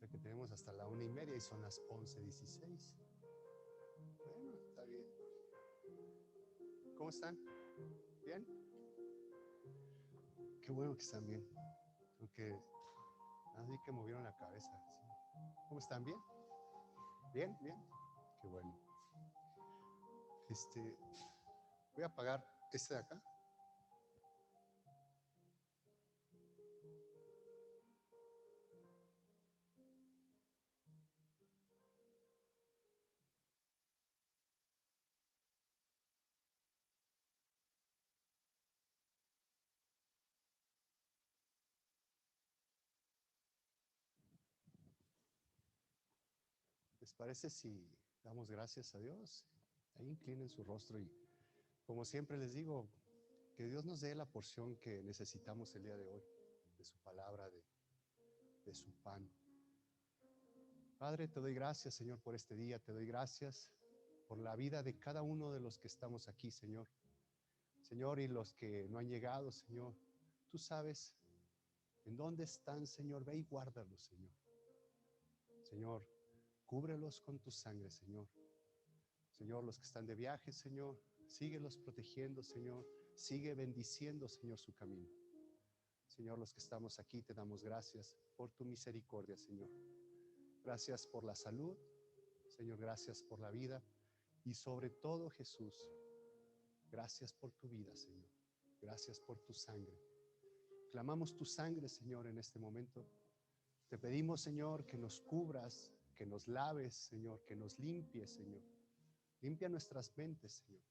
sea que tenemos hasta la 1:30 y son las 11:16. Bueno, está bien. ¿Cómo están? ¿Bien? Qué bueno que están bien. Aunque así que movieron la cabeza. ¿Sí? ¿Cómo están? ¿Bien? ¿Bien? ¿Bien? Qué bueno. Voy a apagar este de acá. ¿Les parece si damos gracias a Dios? Ahí inclinen su rostro y, como siempre les digo, que Dios nos dé la porción que necesitamos el día de hoy, de su palabra, de su pan. Padre, te doy gracias, Señor, por este día. Te doy gracias por la vida de cada uno de los que estamos aquí, Señor. Señor, y los que no han llegado, Señor, tú sabes en dónde están, Señor. Ve y guárdalos, Señor. Señor, cúbrelos con tu sangre, Señor. Señor, los que están de viaje, Señor, síguelos protegiendo, Señor. Sigue bendiciendo, Señor, su camino. Señor, los que estamos aquí, te damos gracias por tu misericordia, Señor. Gracias por la salud, Señor, gracias por la vida y sobre todo, Jesús, gracias por tu vida, Señor. Gracias por tu sangre. Clamamos tu sangre, Señor, en este momento. Te pedimos, Señor, que nos cubras, que nos laves, Señor, que nos limpies, Señor. Limpia nuestras mentes, Señor.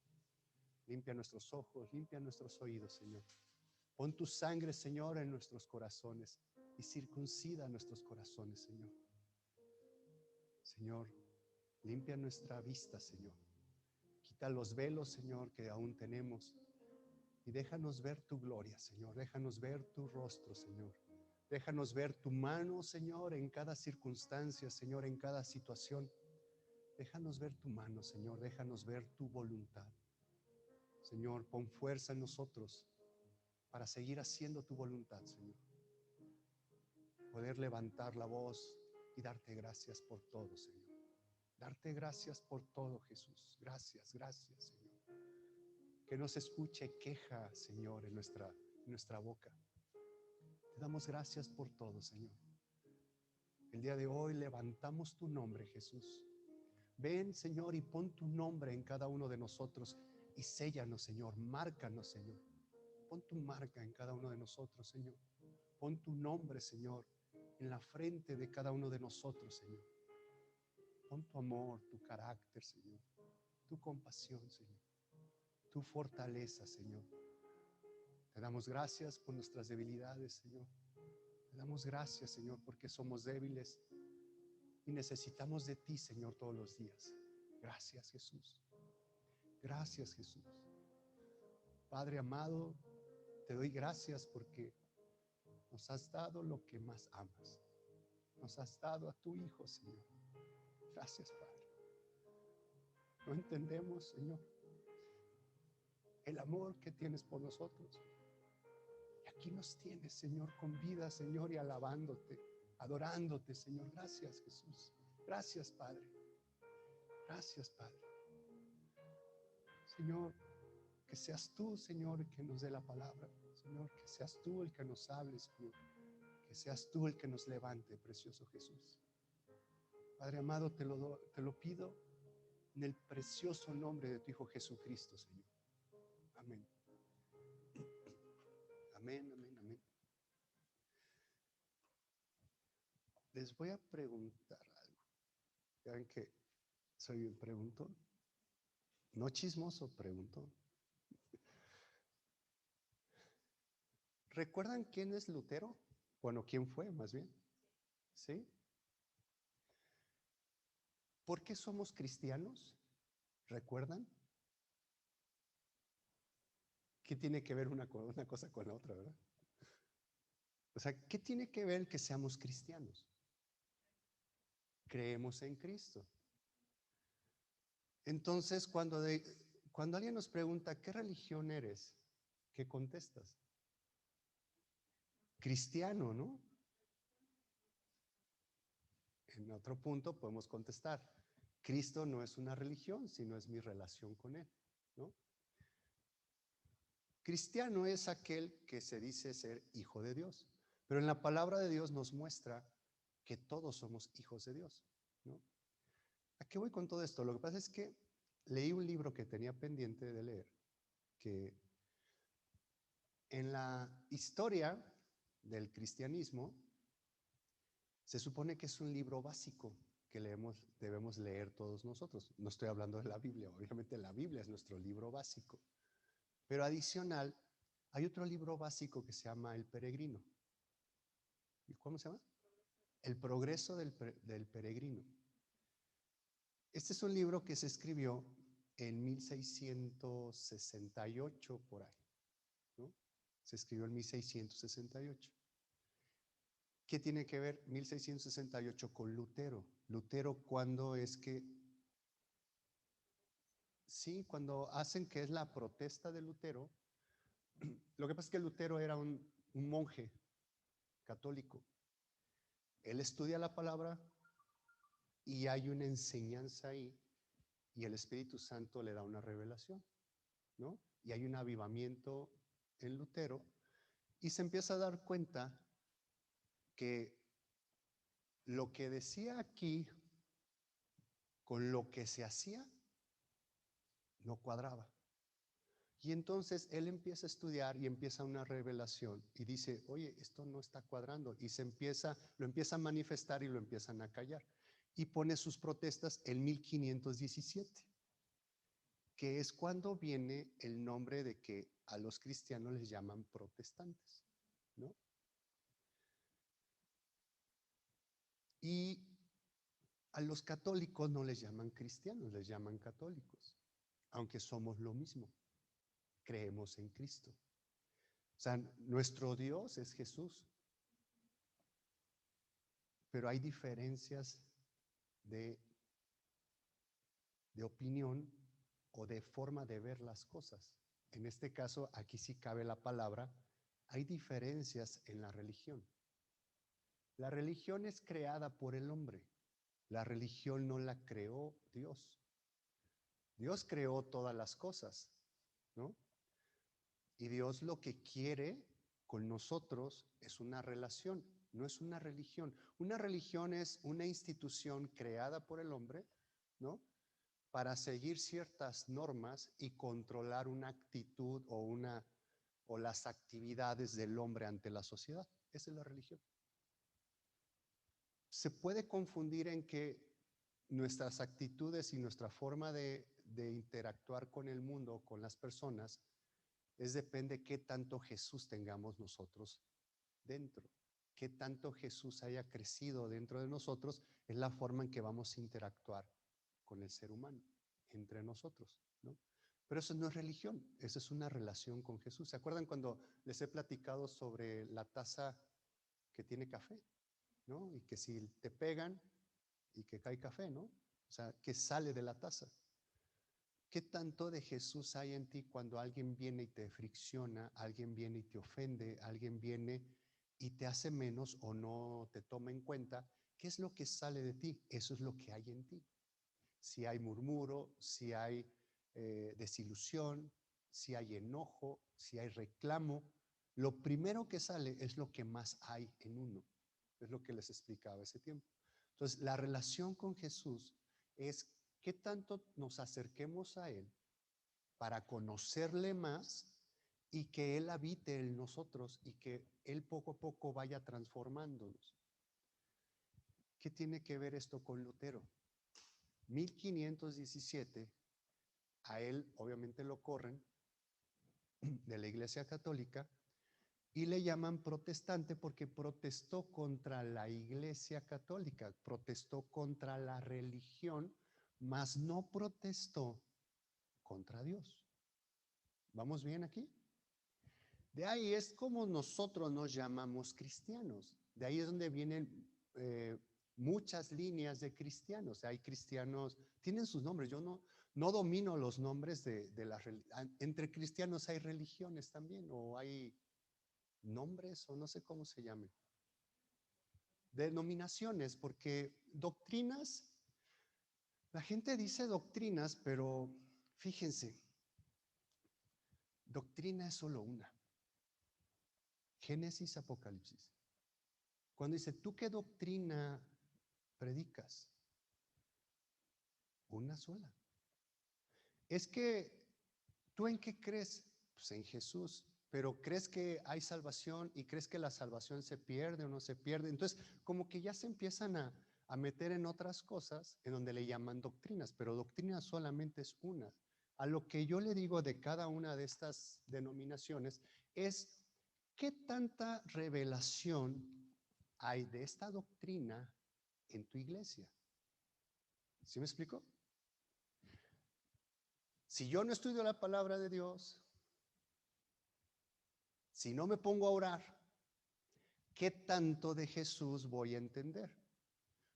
Limpia nuestros ojos, limpia nuestros oídos, Señor. Pon tu sangre, Señor, en nuestros corazones y circuncida nuestros corazones, Señor. Señor, limpia nuestra vista, Señor. Quita los velos, Señor, que aún tenemos y déjanos ver tu gloria, Señor. Déjanos ver tu rostro, Señor. Déjanos ver tu mano, Señor, en cada circunstancia, Señor, en cada situación. Déjanos ver tu mano, Señor. Déjanos ver tu voluntad. Señor, pon fuerza en nosotros para seguir haciendo tu voluntad, Señor. Poder levantar la voz y darte gracias por todo, Señor. Darte gracias por todo, Jesús. Gracias, gracias, Señor. Que no se escuche queja, Señor, en nuestra boca. Te damos gracias por todo, Señor. El día de hoy levantamos tu nombre, Jesús. Ven, Señor, y pon tu nombre en cada uno de nosotros y séllanos, Señor. Márcanos, Señor. Pon tu marca en cada uno de nosotros, Señor. Pon tu nombre, Señor, en la frente de cada uno de nosotros, Señor. Pon tu amor, tu carácter, Señor. Tu compasión, Señor. Tu fortaleza, Señor. Te damos gracias por nuestras debilidades, Señor. Te damos gracias, Señor, porque somos débiles y necesitamos de ti, Señor, todos los días. Gracias, Jesús. Gracias, Jesús. Padre amado, te doy gracias porque nos has dado lo que más amas. Nos has dado a tu Hijo, Señor. Gracias, Padre. No entendemos, Señor, el amor que tienes por nosotros. Y aquí nos tienes, Señor, con vida, Señor, y alabándote, adorándote, Señor. Gracias, Jesús. Gracias, Padre. Gracias, Padre. Señor, que seas tú, Señor, que nos dé la palabra. Señor, que seas tú el que nos hable, Señor. Que seas tú el que nos levante, precioso Jesús. Padre amado, te lo pido en el precioso nombre de tu Hijo Jesucristo, Señor. Amén. Amén, amén, amén. Les voy a preguntar algo. Ya ven que soy un preguntón. No chismoso, preguntón. ¿Recuerdan quién es Lutero? Bueno, ¿quién fue más bien? ¿Sí? ¿Por qué somos cristianos? ¿Recuerdan? ¿Qué tiene que ver una cosa con la otra, verdad? O sea, ¿qué tiene que ver que seamos cristianos? Creemos en Cristo. Entonces, cuando alguien nos pregunta, ¿qué religión eres? ¿Qué contestas? Cristiano, ¿no? en otro punto podemos contestar, Cristo no es una religión, sino es mi relación con Él, ¿no? Cristiano es aquel que se dice ser hijo de Dios, pero en la palabra de Dios nos muestra que todos somos hijos de Dios, ¿no? ¿A qué voy con todo esto? Lo que pasa es que leí un libro que tenía pendiente de leer, que en la historia del cristianismo se supone que es un libro básico que debemos leer todos nosotros. No estoy hablando de la Biblia, obviamente la Biblia es nuestro libro básico. Pero adicional, hay otro libro básico que se llama El Peregrino. ¿Y cómo se llama? El Progreso del Peregrino. Este es un libro que se escribió en 1668 por ahí, ¿no? Se escribió en 1668. ¿Qué tiene que ver 1668 con Lutero? Lutero, ¿cuándo es que? Sí, cuando hacen que es la protesta de Lutero. Lo que pasa es que Lutero era un monje católico. Él estudia la palabra y hay una enseñanza ahí y el Espíritu Santo le da una revelación, ¿no? Y hay un avivamiento en Lutero y se empieza a dar cuenta que lo que decía aquí con lo que se hacía no cuadraba. Y entonces él empieza a estudiar y empieza una revelación y dice, oye, esto no está cuadrando. Y lo empieza a manifestar y lo empiezan a callar. Y pone sus protestas en 1517, que es cuando viene el nombre de que a los cristianos les llaman protestantes, ¿no? Y a los católicos no les llaman cristianos, les llaman católicos, aunque somos lo mismo, creemos en Cristo. O sea, nuestro Dios es Jesús, pero hay diferencias de, de opinión o de forma de ver las cosas. En este caso, aquí sí cabe la palabra, hay diferencias en la religión. La religión es creada por el hombre. La religión no la creó Dios. Dios creó todas las cosas, ¿no? Y Dios lo que quiere con nosotros es una relación, no es una religión. Una religión es una institución creada por el hombre, ¿no? Para seguir ciertas normas y controlar una actitud o las actividades del hombre ante la sociedad. Esa es la religión. Se puede confundir en que nuestras actitudes y nuestra forma de interactuar con el mundo, con las personas, depende qué tanto Jesús tengamos nosotros dentro. Qué tanto Jesús haya crecido dentro de nosotros es la forma en que vamos a interactuar con el ser humano, entre nosotros, ¿no? Pero eso no es religión, eso es una relación con Jesús. ¿Se acuerdan cuando les he platicado sobre la taza que tiene café, ¿no? Y que si te pegan y que cae café, ¿no? O sea, que sale de la taza. ¿Qué tanto de Jesús hay en ti cuando alguien viene y te fricciona, alguien viene y te ofende, alguien viene y te hace menos o no te toma en cuenta? ¿Qué es lo que sale de ti? Eso es lo que hay en ti. Si hay murmuro, si hay desilusión, si hay enojo, si hay reclamo, lo primero que sale es lo que más hay en uno. Es lo que les explicaba ese tiempo. Entonces, la relación con Jesús es qué tanto nos acerquemos a Él para conocerle más y que Él habite en nosotros y que Él poco a poco vaya transformándonos. ¿Qué tiene que ver esto con Lutero? 1517, a él obviamente lo corren de la Iglesia Católica y le llaman protestante porque protestó contra la Iglesia Católica, protestó contra la religión, mas no protestó contra Dios. ¿Vamos bien aquí? De ahí es como nosotros nos llamamos cristianos. De ahí es donde vienen muchas líneas de cristianos. Hay cristianos, tienen sus nombres. Yo no domino los nombres de las religiones. Entre cristianos hay religiones también, o hay nombres, o no sé cómo se llamen. denominaciones, porque doctrinas, la gente dice doctrinas, pero fíjense, doctrina es solo una. Génesis, Apocalipsis. Cuando dice, ¿tú qué doctrina predicas? Una sola. Es que, ¿tú en qué crees? Pues en Jesús. Pero crees que hay salvación y crees que la salvación se pierde o no se pierde. Entonces, como que ya se empiezan a meter en otras cosas en donde le llaman doctrinas, pero doctrina solamente es una. A lo que yo le digo de cada una de estas denominaciones es, ¿qué tanta revelación hay de esta doctrina en tu iglesia? ¿Sí me explico? Si yo no estudio la palabra de Dios, si no me pongo a orar, ¿qué tanto de Jesús voy a entender?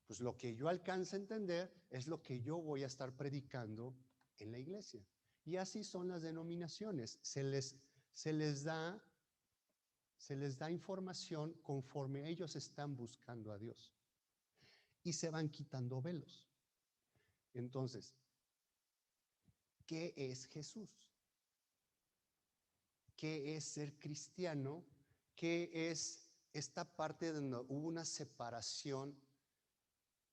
Pues lo que yo alcance a entender es lo que yo voy a estar predicando en la iglesia. Y así son las denominaciones. Se les da información conforme ellos están buscando a Dios. Y se van quitando velos. Entonces, ¿qué es Jesús? ¿Qué es ser cristiano? ¿Qué es esta parte donde hubo una separación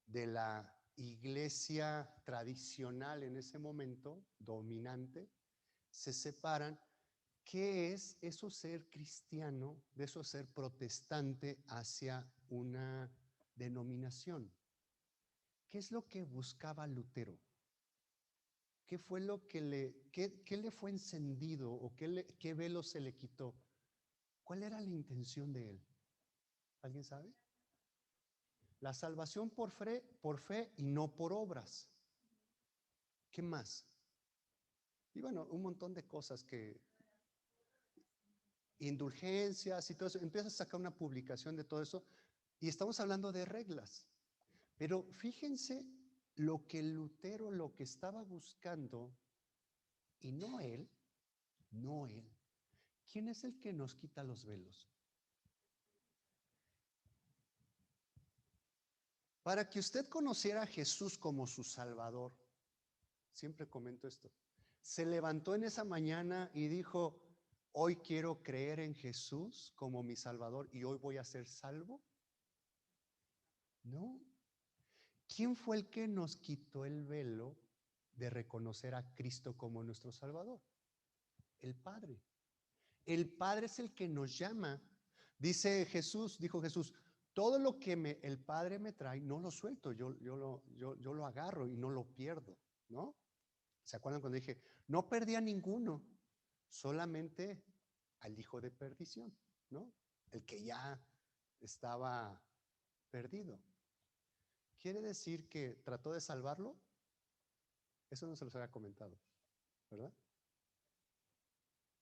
de la iglesia tradicional en ese momento, dominante? Se separan. ¿Qué es eso ser cristiano, de eso ser protestante hacia una denominación? ¿Qué es lo que buscaba Lutero? ¿Qué fue lo que qué le fue encendido o qué velo se le quitó? ¿Cuál era la intención de él? ¿Alguien sabe? La salvación por fe y no por obras. ¿Qué más? Y bueno, un montón de cosas que, indulgencias y todo eso. Empiezas a sacar una publicación de todo eso y estamos hablando de reglas. Pero fíjense lo que Lutero, lo que estaba buscando, y no él, no él. ¿Quién es el que nos quita los velos? Para que usted conociera a Jesús como su Salvador, siempre comento esto, se levantó en esa mañana y dijo, hoy quiero creer en Jesús como mi Salvador y hoy voy a ser salvo. No. ¿Quién fue el que nos quitó el velo de reconocer a Cristo como nuestro Salvador? El Padre. El Padre es el que nos llama. Dijo Jesús, todo lo que el Padre me trae, no lo suelto, yo lo agarro y no lo pierdo, ¿no? ¿Se acuerdan cuando dije, no perdí a ninguno, solamente al hijo de perdición, ¿no? El que ya estaba perdido. ¿Quiere decir que trató de salvarlo? Eso no se los había comentado, ¿verdad?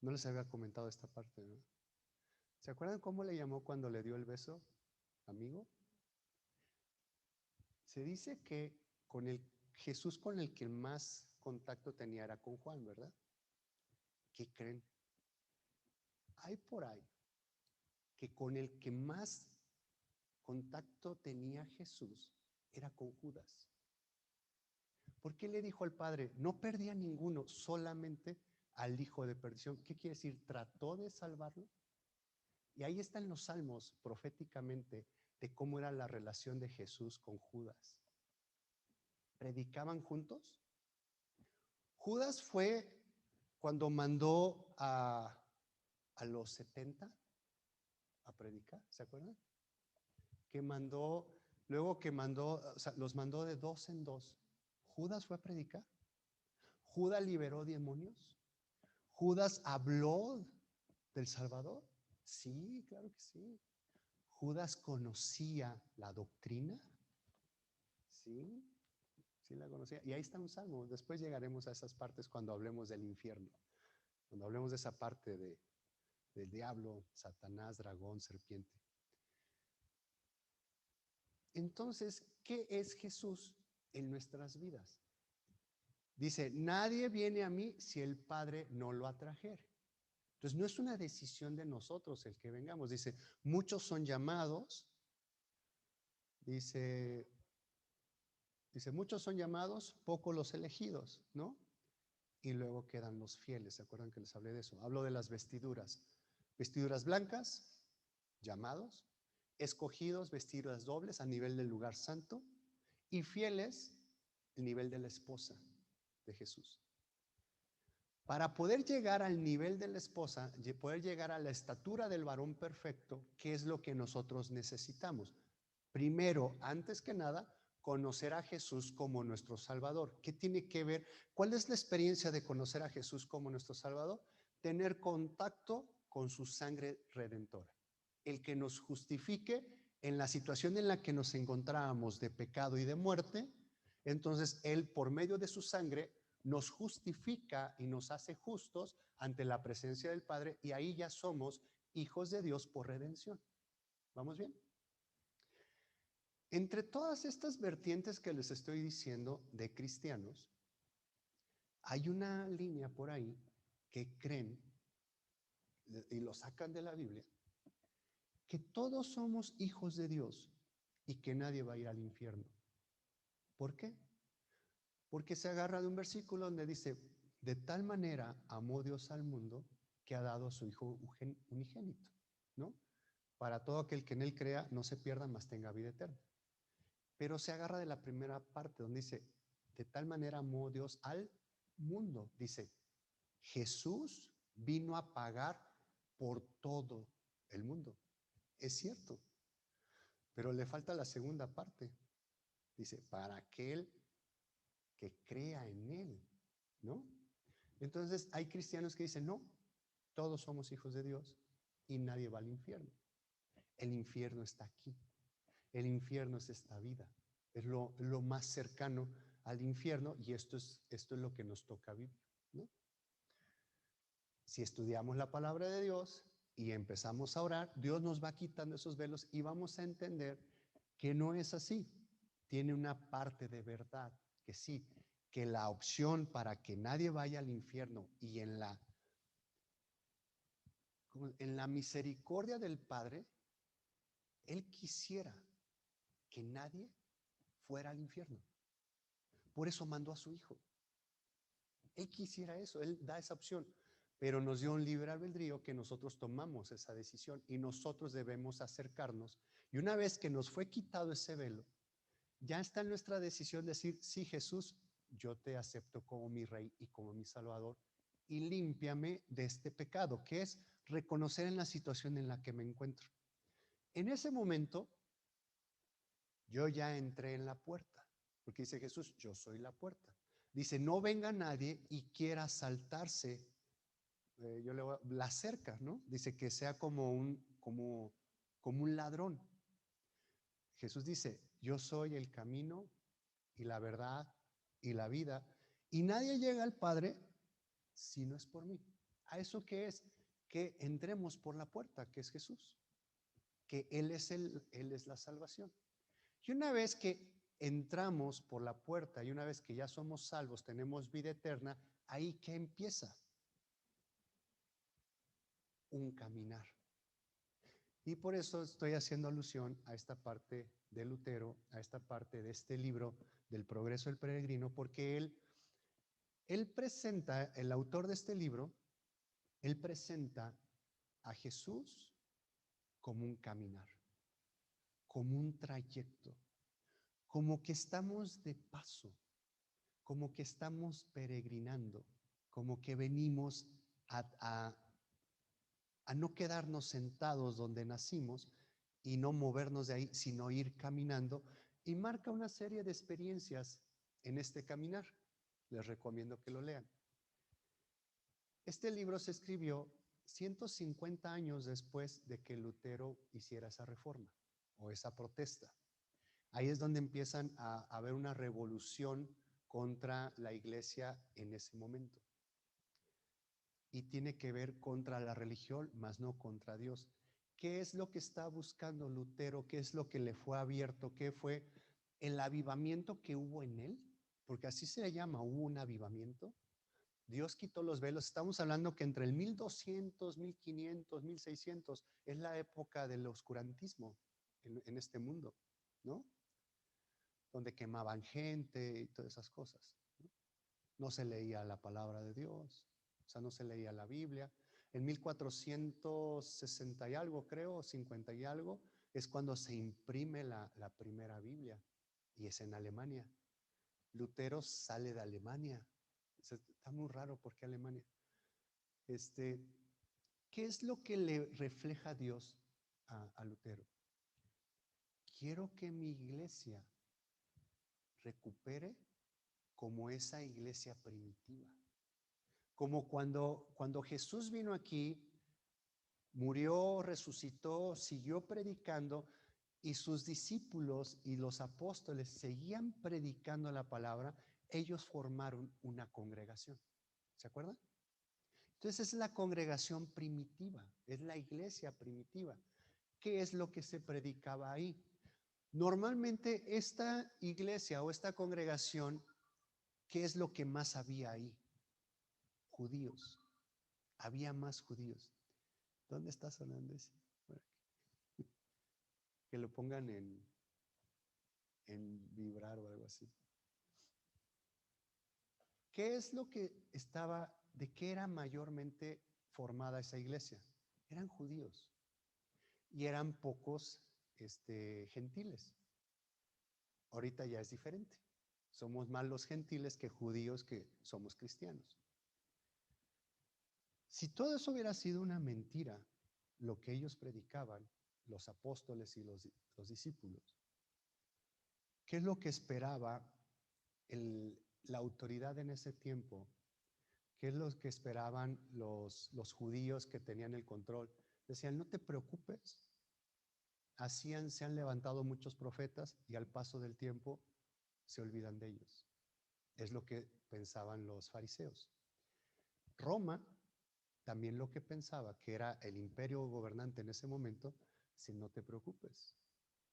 No les había comentado esta parte, ¿no? ¿Se acuerdan cómo le llamó cuando le dio el beso, amigo? Se dice que Jesús con el que más contacto tenía era con Juan, ¿verdad? ¿Qué creen? Hay por ahí que con el que más contacto tenía Jesús era con Judas. ¿Por qué le dijo al Padre? No perdía ninguno, solamente al hijo de perdición. ¿Qué quiere decir? ¿Trató de salvarlo? Y ahí están los salmos proféticamente de cómo era la relación de Jesús con Judas. ¿Predicaban juntos? Judas fue cuando mandó a los 70 a predicar, ¿se acuerdan? O sea, los mandó de dos en dos. Judas fue a predicar. Judas liberó demonios. Judas habló del Salvador. Sí, claro que sí. Judas conocía la doctrina. Sí, sí la conocía. Y ahí está un salmo. Después llegaremos a esas partes cuando hablemos del infierno. Cuando hablemos de esa parte del diablo, Satanás, dragón, serpiente. Entonces, ¿qué es Jesús en nuestras vidas? Dice, nadie viene a mí si el Padre no lo atrajere. Entonces, no es una decisión de nosotros el que vengamos. Dice, muchos son llamados, Dice, dice, muchos son llamados, pocos los elegidos, ¿no? Y luego quedan los fieles. ¿Se acuerdan que les hablé de eso? Hablo de las vestiduras. Vestiduras blancas, llamados, escogidos, vestiduras dobles a nivel del lugar santo, y fieles, el nivel de la esposa de Jesús. Para poder llegar al nivel de la esposa, poder llegar a la estatura del varón perfecto, ¿qué es lo que nosotros necesitamos? Primero, antes que nada, conocer a Jesús como nuestro Salvador. ¿Qué tiene que ver? ¿Cuál es la experiencia de conocer a Jesús como nuestro Salvador? Tener contacto con su sangre redentora. El que nos justifique en la situación en la que nos encontrábamos de pecado y de muerte. Entonces, Él, por medio de su sangre, nos justifica y nos hace justos ante la presencia del Padre, y ahí ya somos hijos de Dios por redención. ¿Vamos bien? Entre todas estas vertientes que les estoy diciendo de cristianos, hay una línea por ahí que creen, y lo sacan de la Biblia, que todos somos hijos de Dios y que nadie va a ir al infierno. ¿Por qué? Porque se agarra de un versículo donde dice, de tal manera amó Dios al mundo que ha dado a su Hijo unigénito, ¿no? Para todo aquel que en Él crea, no se pierda, mas tenga vida eterna. Pero se agarra de la primera parte donde dice, de tal manera amó Dios al mundo. Dice, Jesús vino a pagar por todo el mundo. Es cierto, pero le falta la segunda parte. Dice, para aquel que crea en Él, ¿no? Entonces hay cristianos que dicen, no, todos somos hijos de Dios y nadie va al infierno. El infierno está aquí. El infierno es esta vida. Es lo más cercano al infierno, y esto es lo que nos toca vivir, ¿no? Si estudiamos la palabra de Dios y empezamos a orar, Dios nos va quitando esos velos y vamos a entender que no es así. Tiene una parte de verdad, que sí, que la opción para que nadie vaya al infierno y en la misericordia del Padre, Él quisiera que nadie fuera al infierno. Por eso mandó a su Hijo. Él quisiera eso, Él da esa opción, pero nos dio un libre albedrío que nosotros tomamos esa decisión y nosotros debemos acercarnos. Y una vez que nos fue quitado ese velo, ya está en nuestra decisión decir, sí, Jesús, yo te acepto como mi Rey y como mi Salvador, y límpiame de este pecado, que es reconocer en la situación en la que me encuentro. En ese momento, yo ya entré en la puerta, porque dice Jesús, yo soy la puerta. Dice, no venga nadie y quiera saltarse, la cerca, ¿no? Dice que sea como un ladrón. Jesús dice, yo soy el camino y la verdad y la vida, y nadie llega al Padre si no es por mí. ¿A eso qué es? Que entremos por la puerta, que es Jesús, que Él es la salvación. Y una vez que entramos por la puerta y una vez que ya somos salvos, tenemos vida eterna, ahí ¿qué empieza? Un caminar. Y por eso estoy haciendo alusión a esta parte de Lutero, a esta parte de este libro del Progreso del Peregrino, porque él presenta, el autor de este libro, él presenta a Jesús como un caminar, como un trayecto, como que estamos de paso, como que estamos peregrinando, como que venimos a no quedarnos sentados donde nacimos y no movernos de ahí, sino ir caminando, y marca una serie de experiencias en este caminar. Les recomiendo que lo lean. Este libro se escribió 150 años después de que Lutero hiciera esa reforma o esa protesta. Ahí es donde empiezan a haber una revolución contra la iglesia en ese momento. Y tiene que ver contra la religión, más no contra Dios. ¿Qué es lo que está buscando Lutero? ¿Qué es lo que le fue abierto? ¿Qué fue el avivamiento que hubo en él? Porque así se le llama, hubo un avivamiento. Dios quitó los velos. Estamos hablando que entre el 1200, 1500, 1600 es la época del oscurantismo en este mundo, ¿no? donde quemaban gente y todas esas cosas. ¿No? No se leía la palabra de Dios, o sea, no se leía la Biblia. En 1460 y algo, creo, 50 y algo, es cuando se imprime la primera Biblia, y es en Alemania. Lutero sale de Alemania. Está muy raro, ¿por qué Alemania? ¿Qué es lo que le refleja Dios a Lutero? Quiero que mi iglesia recupere como esa iglesia primitiva. Como cuando Jesús vino aquí, murió, resucitó, siguió predicando, y sus discípulos y los apóstoles seguían predicando la palabra. Ellos formaron una congregación. ¿Se acuerdan? Entonces es la congregación primitiva, es la iglesia primitiva. ¿Qué es lo que se predicaba ahí? Normalmente esta iglesia o esta congregación, ¿qué es lo que más había ahí? Judíos. Había más judíos. ¿Dónde está sonando ese? Que lo pongan en vibrar o algo así. ¿Qué es lo que estaba, de qué era mayormente formada esa iglesia? Eran judíos y eran pocos gentiles. Ahorita ya es diferente. Somos más los gentiles que judíos que somos cristianos. Si todo eso hubiera sido una mentira, lo que ellos predicaban, los apóstoles y los discípulos, ¿qué es lo que esperaba la autoridad en ese tiempo? ¿Qué es lo que esperaban los judíos que tenían el control? Decían, no te preocupes. Se han levantado muchos profetas y al paso del tiempo se olvidan de ellos. Es lo que pensaban los fariseos. Roma también lo que pensaba, que era el imperio gobernante en ese momento, si no te preocupes,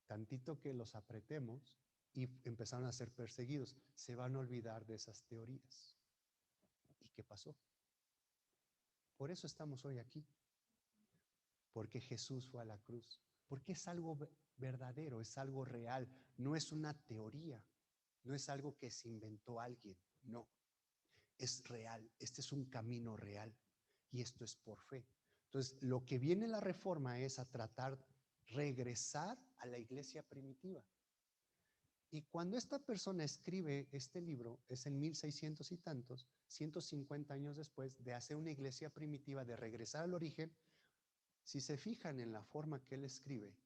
tantito que los apretemos y empezaron a ser perseguidos, se van a olvidar de esas teorías. ¿Y qué pasó? Por eso estamos hoy aquí, porque Jesús fue a la cruz, porque es algo verdadero, es algo real, no es una teoría, no es algo que se inventó alguien, no, es real, este es un camino real y esto es por fe. Entonces, lo que viene la reforma es a tratar regresar a la iglesia primitiva. Y cuando esta persona escribe este libro, es en 1600 y tantos, 150 años después de hacer una iglesia primitiva, de regresar al origen. Si se fijan en la forma que él escribe,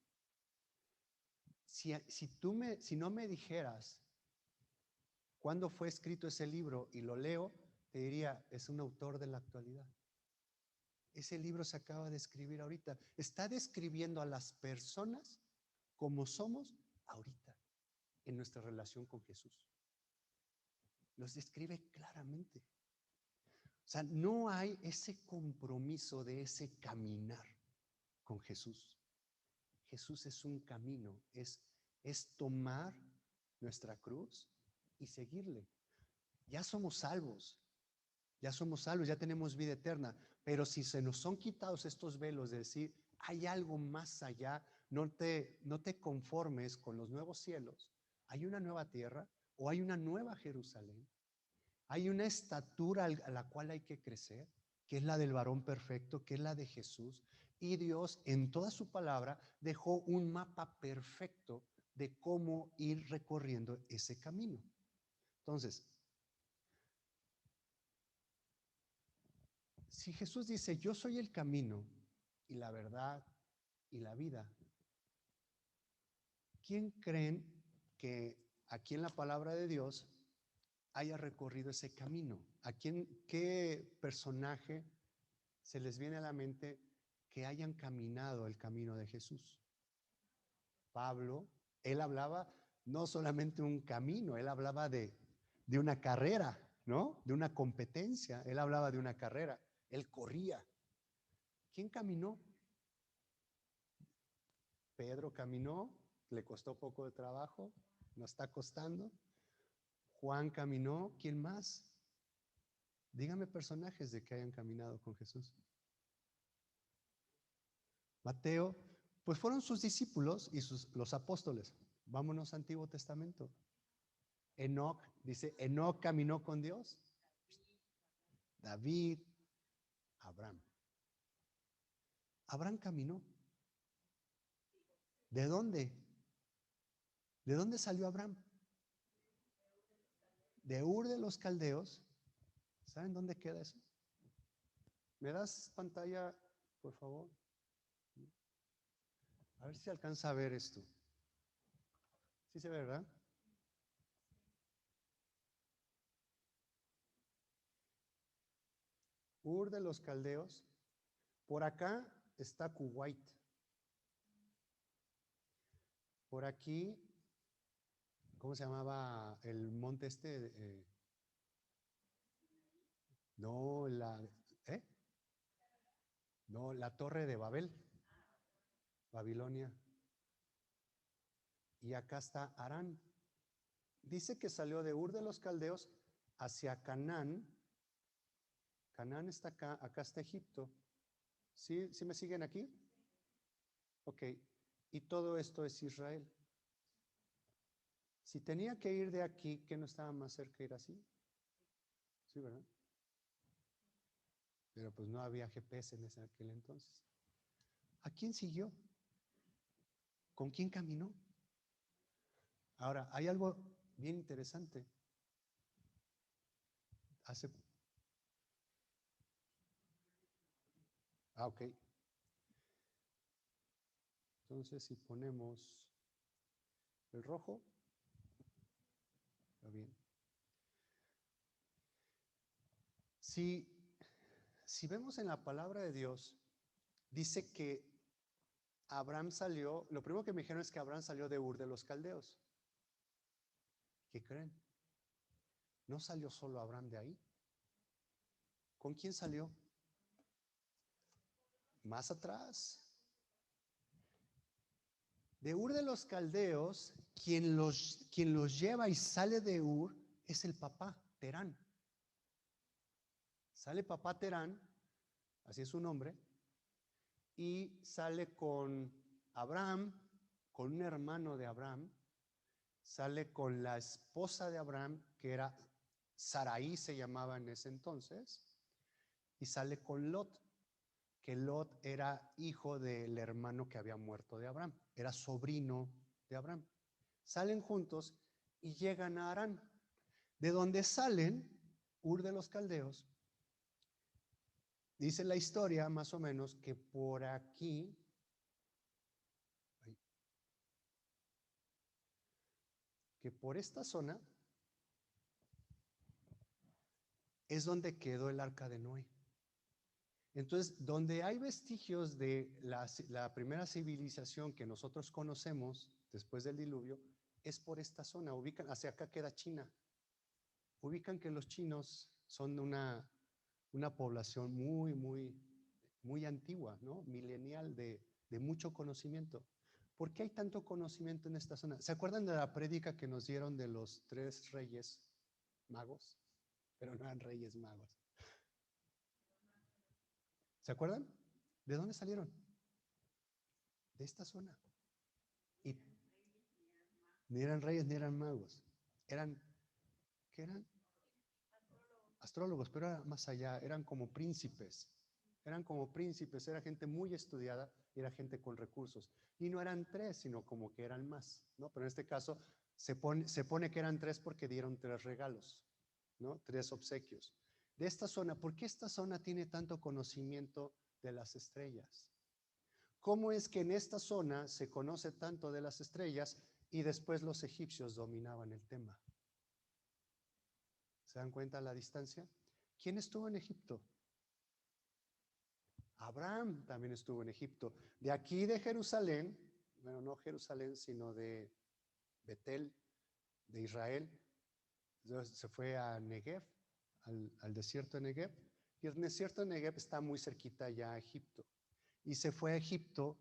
si no me dijeras cuándo fue escrito ese libro y lo leo, te diría, es un autor de la actualidad. Ese libro se acaba de escribir ahorita. Está describiendo a las personas como somos ahorita, en nuestra relación con Jesús. Los describe claramente. O sea, no hay ese compromiso de ese caminar con Jesús. Jesús es un camino, es tomar nuestra cruz y seguirle. Ya somos salvos, ya tenemos vida eterna, pero si se nos son quitados estos velos de decir, hay algo más allá, no te conformes con los nuevos cielos, hay una nueva tierra o hay una nueva Jerusalén, hay una estatura a la cual hay que crecer, que es la del varón perfecto, que es la de Jesús. Y Dios en toda su palabra dejó un mapa perfecto de cómo ir recorriendo ese camino. Entonces, si Jesús dice, yo soy el camino y la verdad y la vida, ¿quién creen que aquí en la palabra de Dios haya recorrido ese camino? ¿Qué personaje se les viene a la mente que hayan caminado el camino de Jesús? Pablo, él hablaba no solamente un camino, él hablaba de una carrera, ¿no? De una competencia, él hablaba de una carrera, él corría. ¿Quién caminó? Pedro caminó, le costó poco de trabajo, nos está costando. Juan caminó, ¿quién más? Dígame personajes de que hayan caminado con Jesús. Mateo, pues fueron sus discípulos y los apóstoles. Vámonos al Antiguo Testamento. Enoc, dice, Enoc caminó con Dios. David, Abraham. Abraham caminó. ¿De dónde? ¿De dónde salió Abraham? De Ur de los Caldeos. ¿Saben dónde queda eso? ¿Me das pantalla, por favor? A ver si se alcanza a ver esto. ¿Sí se ve, verdad? Ur de los Caldeos. Por acá está Kuwait. Por aquí, ¿cómo se llamaba el monte este? No, ¿eh? No, la torre de Babel, Babilonia. Y acá está Harán. Dice que salió de Ur de los Caldeos hacia Canaán. Canaán está acá, acá está Egipto. ¿Sí, sí me siguen aquí? Ok. Y todo esto es Israel. Si tenía que ir de aquí, ¿qué no estaba más cerca ir así? Sí, ¿verdad? Pero pues no había GPS en aquel entonces. ¿A quién siguió? ¿Con quién caminó? Ahora, hay algo bien interesante. Ok. Entonces, si ponemos el rojo, está bien. Si vemos en la palabra de Dios, dice que Abraham salió, lo primero que me dijeron es que Abraham salió de Ur de los Caldeos. ¿Qué creen? No salió solo Abraham de ahí. ¿Con quién salió? Más atrás. De Ur de los Caldeos, quien los lleva y sale de Ur es el papá, Terán. Sale papá Terán, así es su nombre, y sale con Abraham, con un hermano de Abraham, sale con la esposa de Abraham, que era Sarai, se llamaba en ese entonces, y sale con Lot, que Lot era hijo del hermano que había muerto de Abraham, era sobrino de Abraham. Salen juntos y llegan a Harán, de donde salen, Ur de los Caldeos. Dice la historia más o menos que por aquí, que por esta zona es donde quedó el arca de Noé. Entonces, donde hay vestigios de la primera civilización que nosotros conocemos después del diluvio, es por esta zona. Ubican, hacia acá queda China. Ubican que los chinos son una población muy antigua, ¿no? Milenial, de mucho conocimiento. ¿Por qué hay tanto conocimiento en esta zona? ¿Se acuerdan de la prédica que nos dieron de los 3 reyes magos? Pero no eran reyes magos. ¿Se acuerdan? ¿De dónde salieron? De esta zona. Y ni eran reyes ni eran magos. ¿Qué eran? Astrólogos, pero era más allá, eran como príncipes. Eran como príncipes, era gente muy estudiada y era gente con recursos. Y no eran 3, sino como que eran más, ¿no? Pero en este caso se pone que eran 3 porque dieron 3 regalos, ¿no? 3 obsequios. De esta zona, ¿por qué esta zona tiene tanto conocimiento de las estrellas? ¿Cómo es que en esta zona se conoce tanto de las estrellas y después los egipcios dominaban el tema? ¿Se dan cuenta la distancia? ¿Quién estuvo en Egipto? Abraham también estuvo en Egipto. De aquí de Jerusalén, bueno, no Jerusalén, sino de Betel, de Israel, se fue a Negev, al desierto de Negev. Y el desierto de Negev está muy cerquita ya a Egipto. Y se fue a Egipto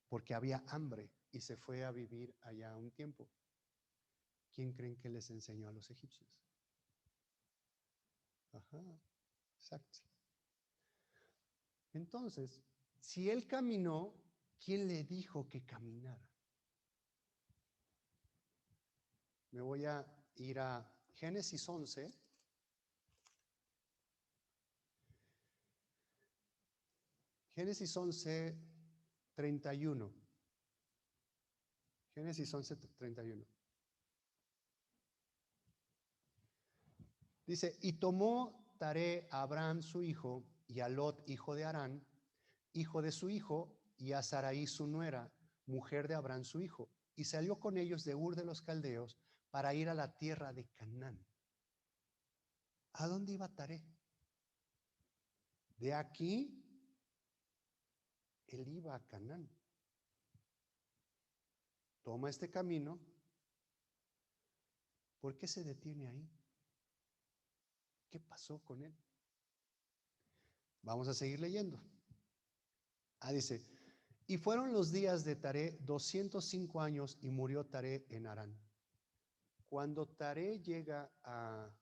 porque había hambre y se fue a vivir allá un tiempo. ¿Quién creen que les enseñó a los egipcios? Ajá, exacto. Entonces, si él caminó, ¿quién le dijo que caminara? Me voy a ir a Génesis 11. Génesis 11, 31. Génesis 11, 31. Dice, y tomó Taré a Abraham su hijo, y a Lot, hijo de Harán, hijo de su hijo, y a Sarai su nuera, mujer de Abraham su hijo, y salió con ellos de Ur de los Caldeos para ir a la tierra de Canaán. ¿A dónde iba Taré? De aquí, él iba a Canaán. Toma este camino. ¿Por qué se detiene ahí? ¿Qué pasó con él? Vamos a seguir leyendo. Dice, y fueron los días de Taré 205 años y murió Taré en Harán. Cuando Taré llega a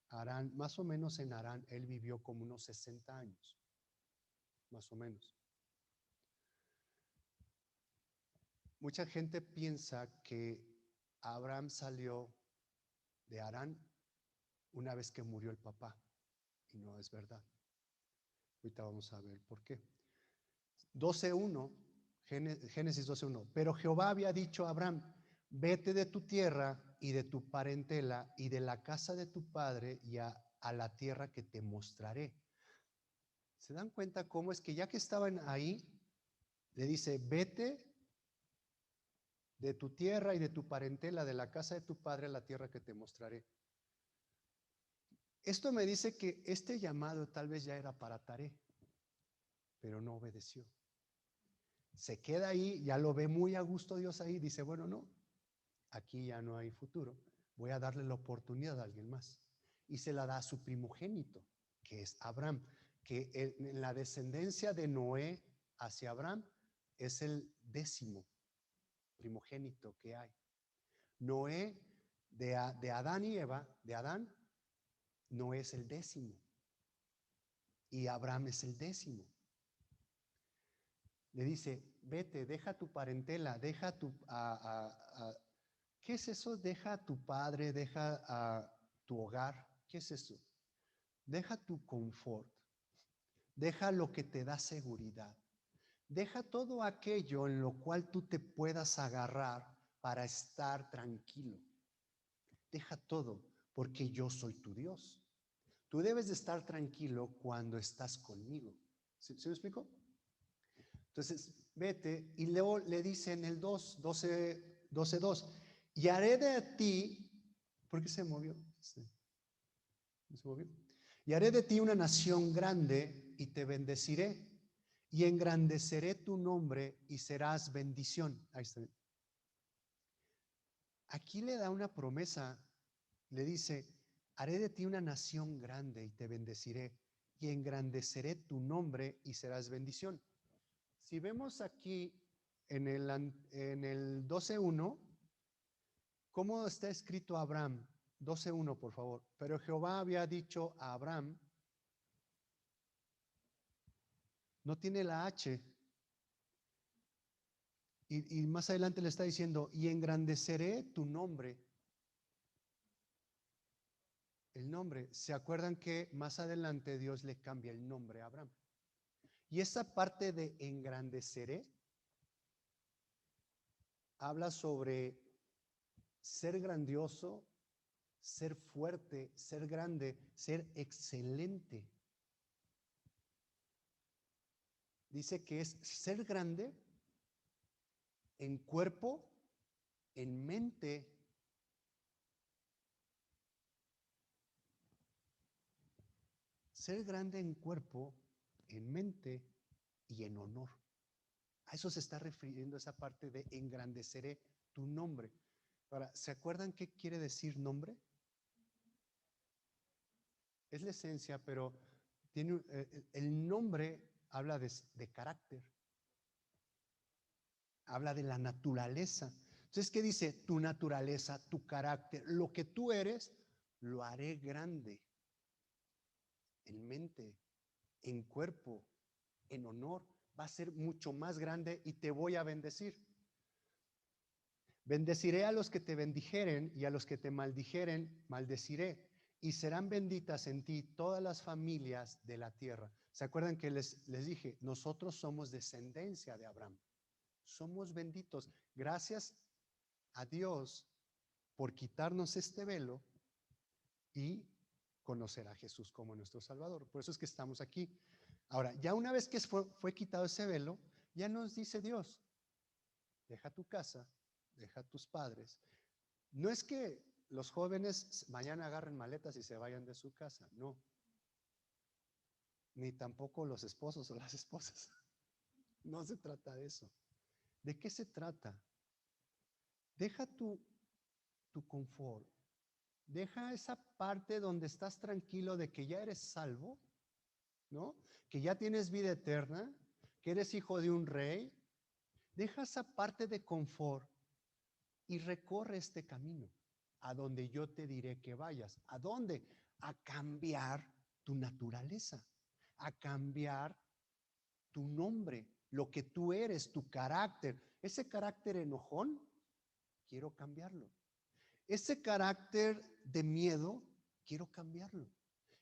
Harán, más o menos en Harán, él vivió como unos 60 años, más o menos. Mucha gente piensa que Abraham salió de Harán una vez que murió el papá, y no es verdad. Ahorita vamos a ver por qué. 12:1, Génesis 12:1. Pero Jehová había dicho a Abraham, vete de tu tierra y de tu parentela y de la casa de tu padre y a la tierra que te mostraré. ¿Se dan cuenta cómo es que ya que estaban ahí, le dice, vete de tu tierra y de tu parentela, de la casa de tu padre a la tierra que te mostraré? Esto me dice que este llamado tal vez ya era para Taré, pero no obedeció. Se queda ahí, ya lo ve muy a gusto Dios ahí, dice, bueno, no, aquí ya no hay futuro, voy a darle la oportunidad a alguien más. Y se la da a su primogénito, que es Abraham, que en la descendencia de Noé hacia Abraham es el 10º primogénito que hay. Noé, de Adán y Eva, de Adán, Noé es el 10º y Abraham es el 10º. Le dice, vete, deja tu parentela, deja ¿qué es eso? Deja a tu padre, deja a tu hogar. ¿Qué es eso? Deja tu confort, deja lo que te da seguridad, deja todo aquello en lo cual tú te puedas agarrar para estar tranquilo. Deja todo, porque yo soy tu Dios. Tú debes de estar tranquilo cuando estás conmigo. ¿Sí me explico? Entonces, vete, y luego le dice en el 12:2, y haré de ti, ¿por qué se movió? ¿Se movió? Y haré de ti una nación grande y te bendeciré y engrandeceré tu nombre y serás bendición. Ahí está. Aquí le da una promesa, le dice, haré de ti una nación grande y te bendeciré y engrandeceré tu nombre y serás bendición. Si vemos aquí en el 12:1, ¿cómo está escrito Abraham? 12:1, por favor. Pero Jehová había dicho a Abraham, no tiene la H. Y más adelante le está diciendo, y engrandeceré tu nombre. El nombre. ¿Se acuerdan que más adelante Dios le cambia el nombre a Abraham? Y esa parte de engrandeceré habla sobre ser grandioso, ser fuerte, ser grande, ser excelente. Dice que es ser grande en cuerpo, en mente, ser grande en cuerpo, en mente y en honor. A eso se está refiriendo esa parte de engrandeceré tu nombre. Ahora, ¿se acuerdan qué quiere decir nombre? Es la esencia, pero tiene, el nombre habla de carácter, habla de la naturaleza. Entonces, ¿qué dice? Tu naturaleza, tu carácter, lo que tú eres, lo haré grande en mente, en cuerpo, en honor. Va a ser mucho más grande y te voy a bendecir. Bendeciré a los que te bendijeren y a los que te maldijeren, maldeciré. Y serán benditas en ti todas las familias de la tierra. ¿Se acuerdan que les dije? Nosotros somos descendencia de Abraham. Somos benditos. Gracias a Dios por quitarnos este velo y conocer a Jesús como nuestro Salvador. Por eso es que estamos aquí. Ahora, ya una vez que fue quitado ese velo, ya nos dice Dios, deja tu casa, deja tus padres. No es que los jóvenes mañana agarren maletas y se vayan de su casa, no. Ni tampoco los esposos o las esposas. No se trata de eso. ¿De qué se trata? Deja tu confort. Deja esa parte donde estás tranquilo de que ya eres salvo, ¿no? Que ya tienes vida eterna, que eres hijo de un rey. Deja esa parte de confort y recorre este camino a donde yo te diré que vayas. ¿A dónde? A cambiar tu naturaleza, a cambiar tu nombre, lo que tú eres, tu carácter. Ese carácter enojón, quiero cambiarlo. Ese carácter de miedo, quiero cambiarlo.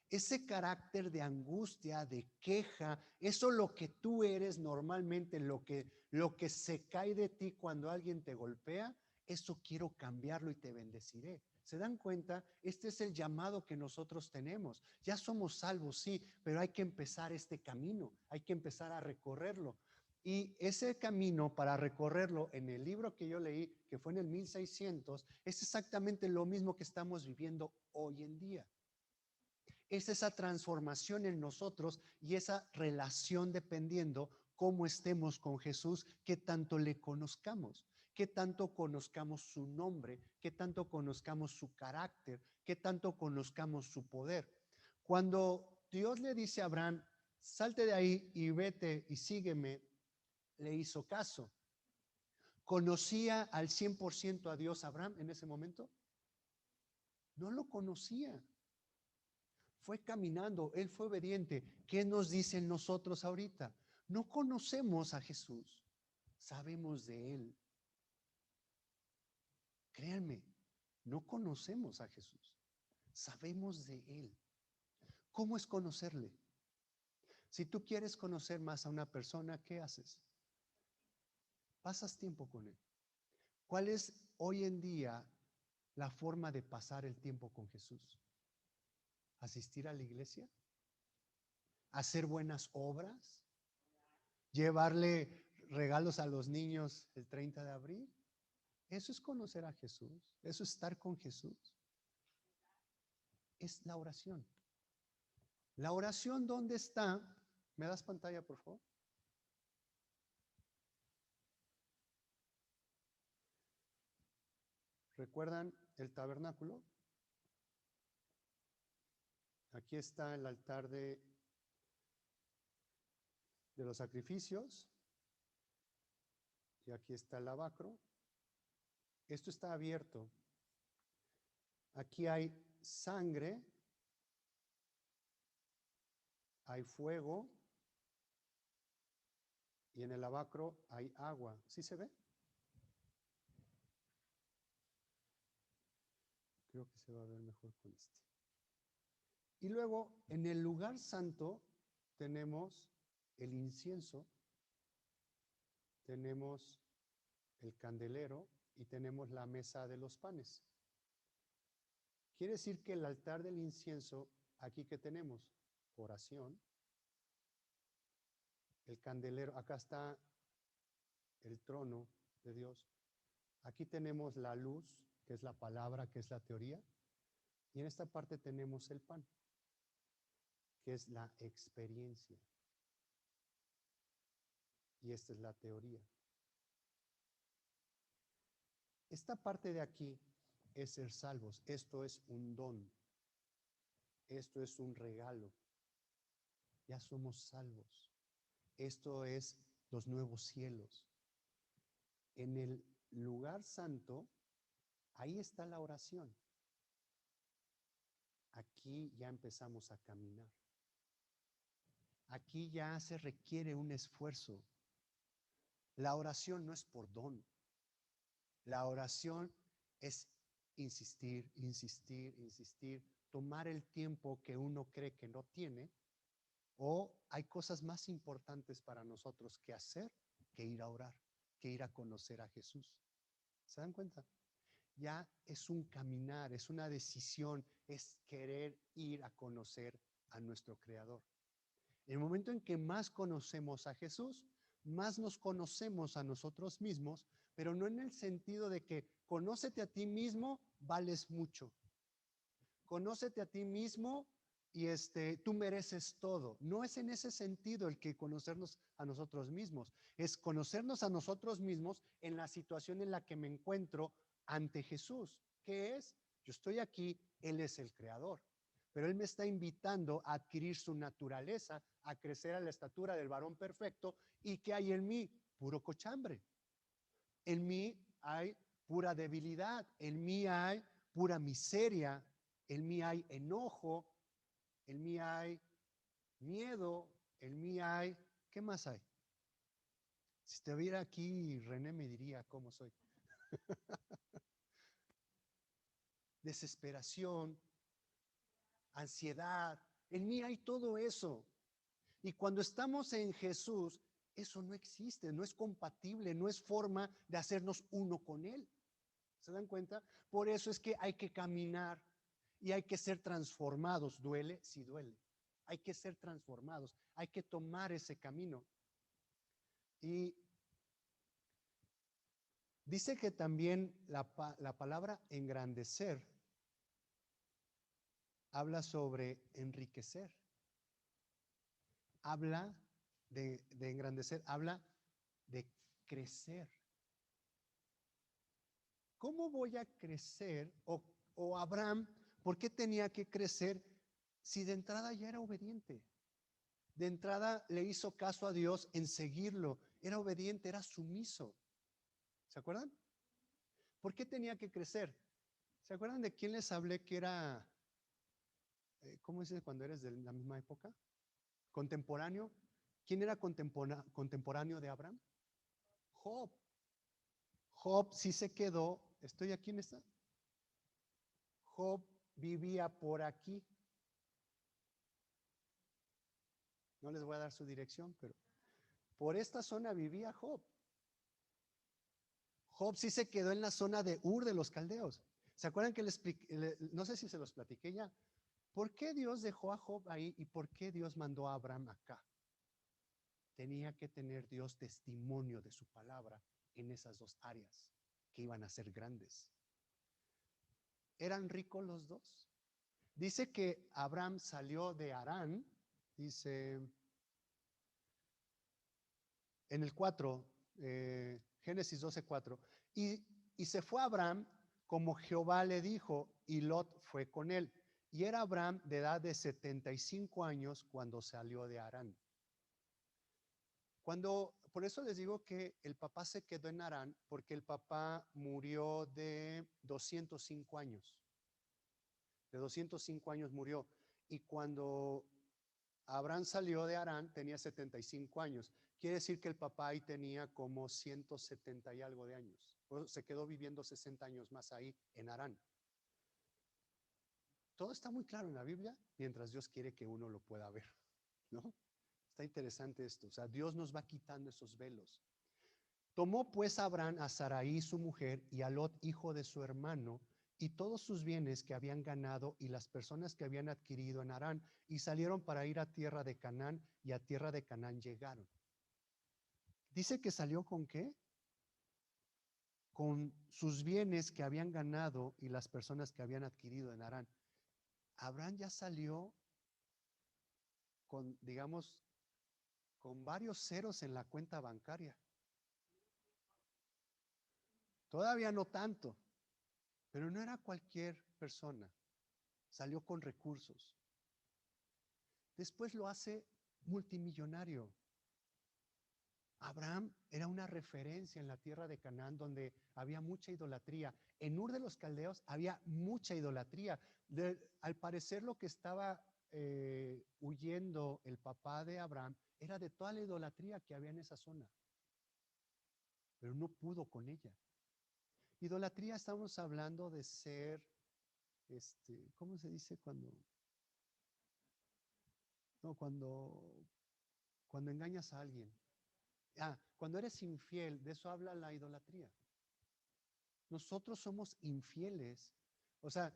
Ese carácter de angustia, de queja, eso lo que tú eres normalmente, lo que se cae de ti cuando alguien te golpea, eso quiero cambiarlo y te bendeciré. ¿Se dan cuenta? Este es el llamado que nosotros tenemos. Ya somos salvos, sí, pero hay que empezar este camino, hay que empezar a recorrerlo. Y ese camino para recorrerlo en el libro que yo leí, que fue en el 1600, es exactamente lo mismo que estamos viviendo hoy en día. Es esa transformación en nosotros y esa relación dependiendo cómo estemos con Jesús, qué tanto le conozcamos, qué tanto conozcamos su nombre, qué tanto conozcamos su carácter, qué tanto conozcamos su poder. Cuando Dios le dice a Abraham, salte de ahí y vete y sígueme, le hizo caso. ¿Conocía al 100% a Dios Abraham en ese momento? No lo conocía. Fue caminando, él fue obediente. ¿Qué nos dicen nosotros ahorita? No conocemos a Jesús, sabemos de él. Créanme, no conocemos a Jesús, sabemos de él. ¿Cómo es conocerle? Si tú quieres conocer más a una persona, ¿qué haces? Pasas tiempo con él. ¿Cuál es hoy en día la forma de pasar el tiempo con Jesús? ¿Asistir a la iglesia? ¿Hacer buenas obras? ¿Llevarle regalos a los niños el 30 de abril? Eso es conocer a Jesús, eso es estar con Jesús. Es la oración. La oración, ¿dónde está? ¿Me das pantalla, por favor? ¿Recuerdan el tabernáculo? Aquí está el altar de los sacrificios y aquí está el lavacro. Esto está abierto. Aquí hay sangre, hay fuego y en el lavacro hay agua. ¿Sí se ve? Creo que se va a ver mejor con este. Y luego en el lugar santo tenemos el incienso, tenemos el candelero y tenemos la mesa de los panes. Quiere decir que el altar del incienso, aquí que tenemos oración, el candelero, acá está el trono de Dios, aquí tenemos la luz, que es la palabra, que es la teoría, y en esta parte tenemos el pan, que es la experiencia, y esta es la teoría. Esta parte de aquí es ser salvos, esto es un don, esto es un regalo, ya somos salvos, esto es los nuevos cielos. En el lugar santo, ahí está la oración. Aquí ya empezamos a caminar. Aquí ya se requiere un esfuerzo. La oración no es por don. La oración es insistir, insistir, insistir, tomar el tiempo que uno cree que no tiene, o hay cosas más importantes para nosotros que hacer que ir a orar, que ir a conocer a Jesús. ¿Se dan cuenta? Ya es un caminar, es una decisión, es querer ir a conocer a nuestro Creador. En el momento en que más conocemos a Jesús, más nos conocemos a nosotros mismos, pero no en el sentido de que conócete a ti mismo, vales mucho. Conócete a ti mismo y tú mereces todo. No es en ese sentido el que conocernos a nosotros mismos, es conocernos a nosotros mismos en la situación en la que me encuentro ante Jesús. ¿Qué es? Yo estoy aquí, Él es el creador, pero Él me está invitando a adquirir su naturaleza, a crecer a la estatura del varón perfecto. ¿Y qué hay en mí? Puro cochambre. En mí hay pura debilidad, en mí hay pura miseria, en mí hay enojo, en mí hay miedo, en mí hay, ¿qué más hay? Si te viera aquí, René me diría cómo soy. Desesperación, ansiedad, en mí hay todo eso. Y cuando estamos en Jesús, eso no existe, no es compatible, no es forma de hacernos uno con Él. ¿Se dan cuenta? Por eso es que hay que caminar y hay que ser transformados. ¿Duele? Sí duele. Hay que ser transformados, hay que tomar ese camino. Y dice que también la palabra engrandecer habla sobre enriquecer. Habla de engrandecer, habla de crecer. ¿Cómo voy a crecer? O Abraham, ¿por qué tenía que crecer si de entrada ya era obediente? De entrada le hizo caso a Dios en seguirlo. Era obediente, era sumiso. ¿Se acuerdan? ¿Por qué tenía que crecer? ¿Se acuerdan de quién les hablé que era, cómo dices cuando eres de la misma época? Contemporáneo. ¿Quién era contemporáneo de Abraham? Job. Job sí se quedó, ¿estoy aquí en esta? Job vivía por aquí. No les voy a dar su dirección, pero por esta zona vivía Job. Job sí se quedó en la zona de Ur de los Caldeos. ¿Se acuerdan que no sé si se los platiqué ya? ¿Por qué Dios dejó a Job ahí y por qué Dios mandó a Abraham acá? Tenía que tener Dios testimonio de su palabra en esas dos áreas que iban a ser grandes. ¿Eran ricos los dos? Dice que Abraham salió de Harán, dice en el 4, Génesis 12:4, y se fue Abraham como Jehová le dijo, y Lot fue con él. Y era Abraham de edad de 75 años cuando salió de Harán. Por eso les digo que el papá se quedó en Harán, porque el papá murió de 205 años. De 205 años murió. Y cuando Abraham salió de Harán, tenía 75 años. Quiere decir que el papá ahí tenía como 170 y algo de años. Se quedó viviendo 60 años más ahí en Harán. Todo está muy claro en la Biblia, mientras Dios quiere que uno lo pueda ver, ¿no? Está interesante esto. O sea, Dios nos va quitando esos velos. Tomó pues Abraham a Sarai su mujer y a Lot hijo de su hermano y todos sus bienes que habían ganado y las personas que habían adquirido en Harán y salieron para ir a tierra de Canaán y a tierra de Canaán llegaron. Dice que salió ¿con qué? Con sus bienes que habían ganado y las personas que habían adquirido en Harán. Abraham ya salió con, digamos, con varios ceros en la cuenta bancaria. Todavía no tanto, pero no era cualquier persona. Salió con recursos. Después lo hace multimillonario. Abraham era una referencia en la tierra de Canaán donde había mucha idolatría. En Ur de los Caldeos había mucha idolatría. Al parecer lo que estaba huyendo el papá de Abraham era de toda la idolatría que había en esa zona. Pero no pudo con ella. Idolatría estamos hablando de ser, ¿cómo se dice cuando? No, cuando engañas a alguien. Cuando eres infiel, de eso habla la idolatría. Nosotros somos infieles. O sea,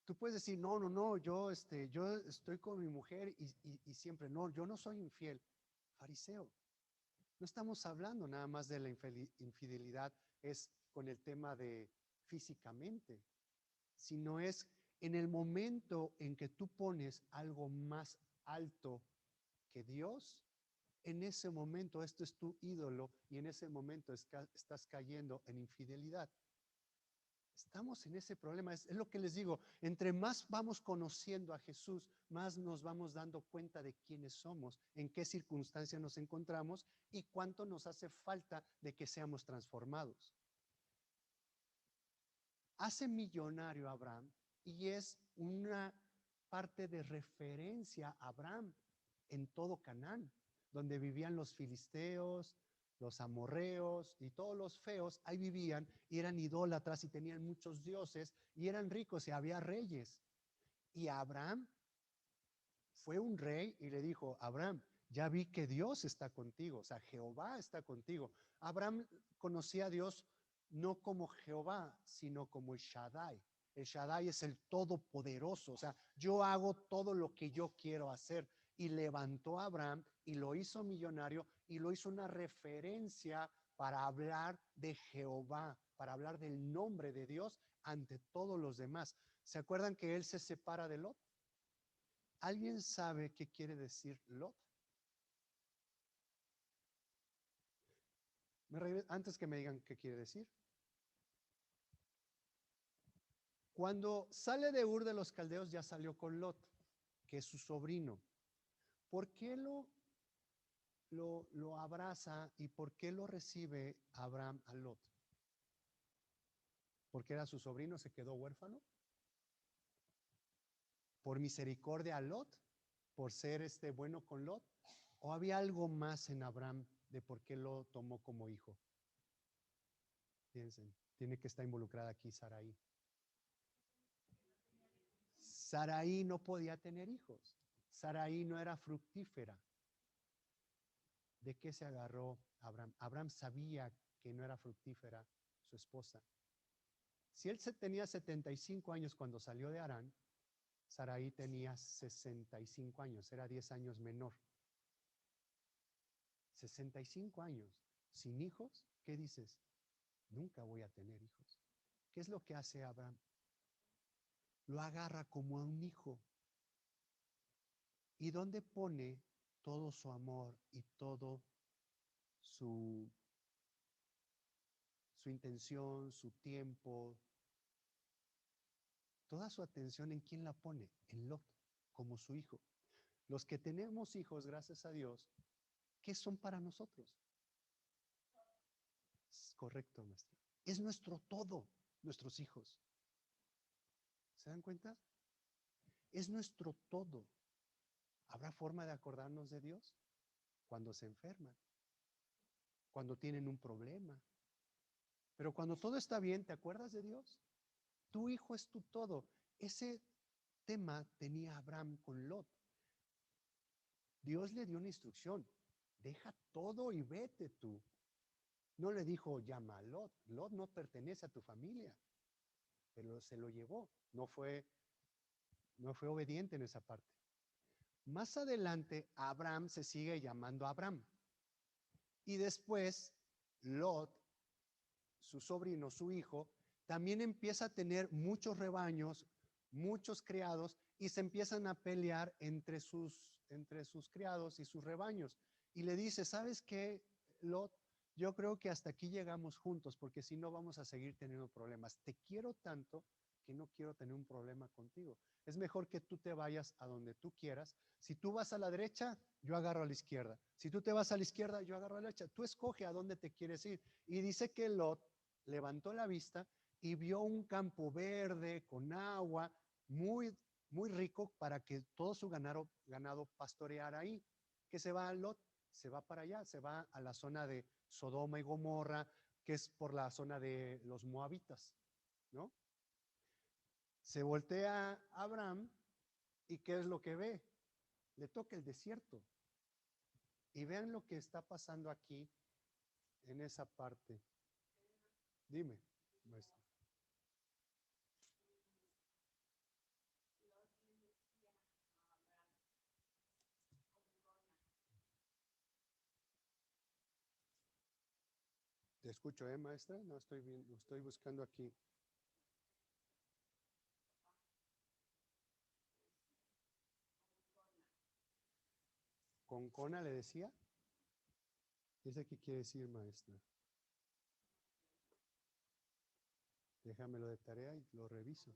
tú puedes decir, no, no, no, yo estoy con mi mujer y siempre, no, yo no soy infiel. Fariseo. No estamos hablando nada más de la infidelidad, es con el tema de físicamente, sino es en el momento en que tú pones algo más alto que Dios, en ese momento esto es tu ídolo y en ese momento estás cayendo en infidelidad. Estamos en ese problema, es lo que les digo, entre más vamos conociendo a Jesús, más nos vamos dando cuenta de quiénes somos, en qué circunstancia nos encontramos y cuánto nos hace falta de que seamos transformados. Hace millonario a Abraham y es una parte de referencia a Abraham en todo Canaán, donde vivían los filisteos, los amorreos y todos los feos, ahí vivían y eran idólatras y tenían muchos dioses y eran ricos y había reyes. Y Abraham fue un rey y le dijo, Abraham, ya vi que Dios está contigo, o sea, Jehová está contigo. Abraham conocía a Dios no como Jehová, sino como el Shaddai. El Shaddai es el todopoderoso, o sea, yo hago todo lo que yo quiero hacer. Y levantó a Abraham y lo hizo millonario y lo hizo una referencia para hablar de Jehová, para hablar del nombre de Dios ante todos los demás. ¿Se acuerdan que él se separa de Lot? ¿Alguien sabe qué quiere decir Lot? Antes que me digan qué quiere decir. Cuando sale de Ur de los Caldeos ya salió con Lot, que es su sobrino. ¿Por qué lo abraza y por qué lo recibe Abraham a Lot? ¿Porque era su sobrino, se quedó huérfano? ¿Por misericordia a Lot? ¿Por ser bueno con Lot? ¿O había algo más en Abraham de por qué lo tomó como hijo? Piensen, tiene que estar involucrada aquí Sarai. Sarai no podía tener hijos. Sarai no era fructífera. ¿De qué se agarró Abraham? Abraham sabía que no era fructífera su esposa. Si él tenía 75 años cuando salió de Harán, Sarai tenía 65 años, era 10 años menor. 65 años, sin hijos, ¿qué dices? Nunca voy a tener hijos. ¿Qué es lo que hace Abraham? Lo agarra como a un hijo. ¿Y dónde pone todo su amor y todo su intención, su tiempo, toda su atención? ¿En quién la pone? En Lot, como su hijo. Los que tenemos hijos, gracias a Dios, ¿qué son para nosotros? Es correcto, maestra. Es nuestro todo, nuestros hijos. ¿Se dan cuenta? Es nuestro todo. ¿Habrá forma de acordarnos de Dios? Cuando se enferman, cuando tienen un problema. Pero cuando todo está bien, ¿te acuerdas de Dios? Tu hijo es tu todo. Ese tema tenía Abraham con Lot. Dios le dio una instrucción. Deja todo y vete tú. No le dijo, llama a Lot. Lot no pertenece a tu familia. Pero se lo llevó. No fue obediente en esa parte. Más adelante, Abraham se sigue llamando Abraham. Y después, Lot, su sobrino, su hijo, también empieza a tener muchos rebaños, muchos criados, y se empiezan a pelear entre sus criados y sus rebaños. Y le dice, ¿sabes qué, Lot? Yo creo que hasta aquí llegamos juntos, porque si no vamos a seguir teniendo problemas. Te quiero tanto que no quiero tener un problema contigo. Es mejor que tú te vayas a donde tú quieras. Si tú vas a la derecha, yo agarro a la izquierda. Si tú te vas a la izquierda, yo agarro a la derecha. Tú escoge a dónde te quieres ir. Y dice que Lot levantó la vista y vio un campo verde con agua, muy, muy rico para que todo su ganado pastoreara ahí. ¿Qué se va a Lot? Se va para allá, se va a la zona de Sodoma y Gomorra, que es por la zona de los moabitas, ¿no? Se voltea a Abraham y ¿qué es lo que ve? Le toca el desierto. Y vean lo que está pasando aquí en esa parte. Dime, maestro. Te escucho, maestra? No estoy bien, estoy buscando aquí. ¿Concona le decía? ¿Ese qué quiere decir, maestra? Déjamelo de tarea y lo reviso.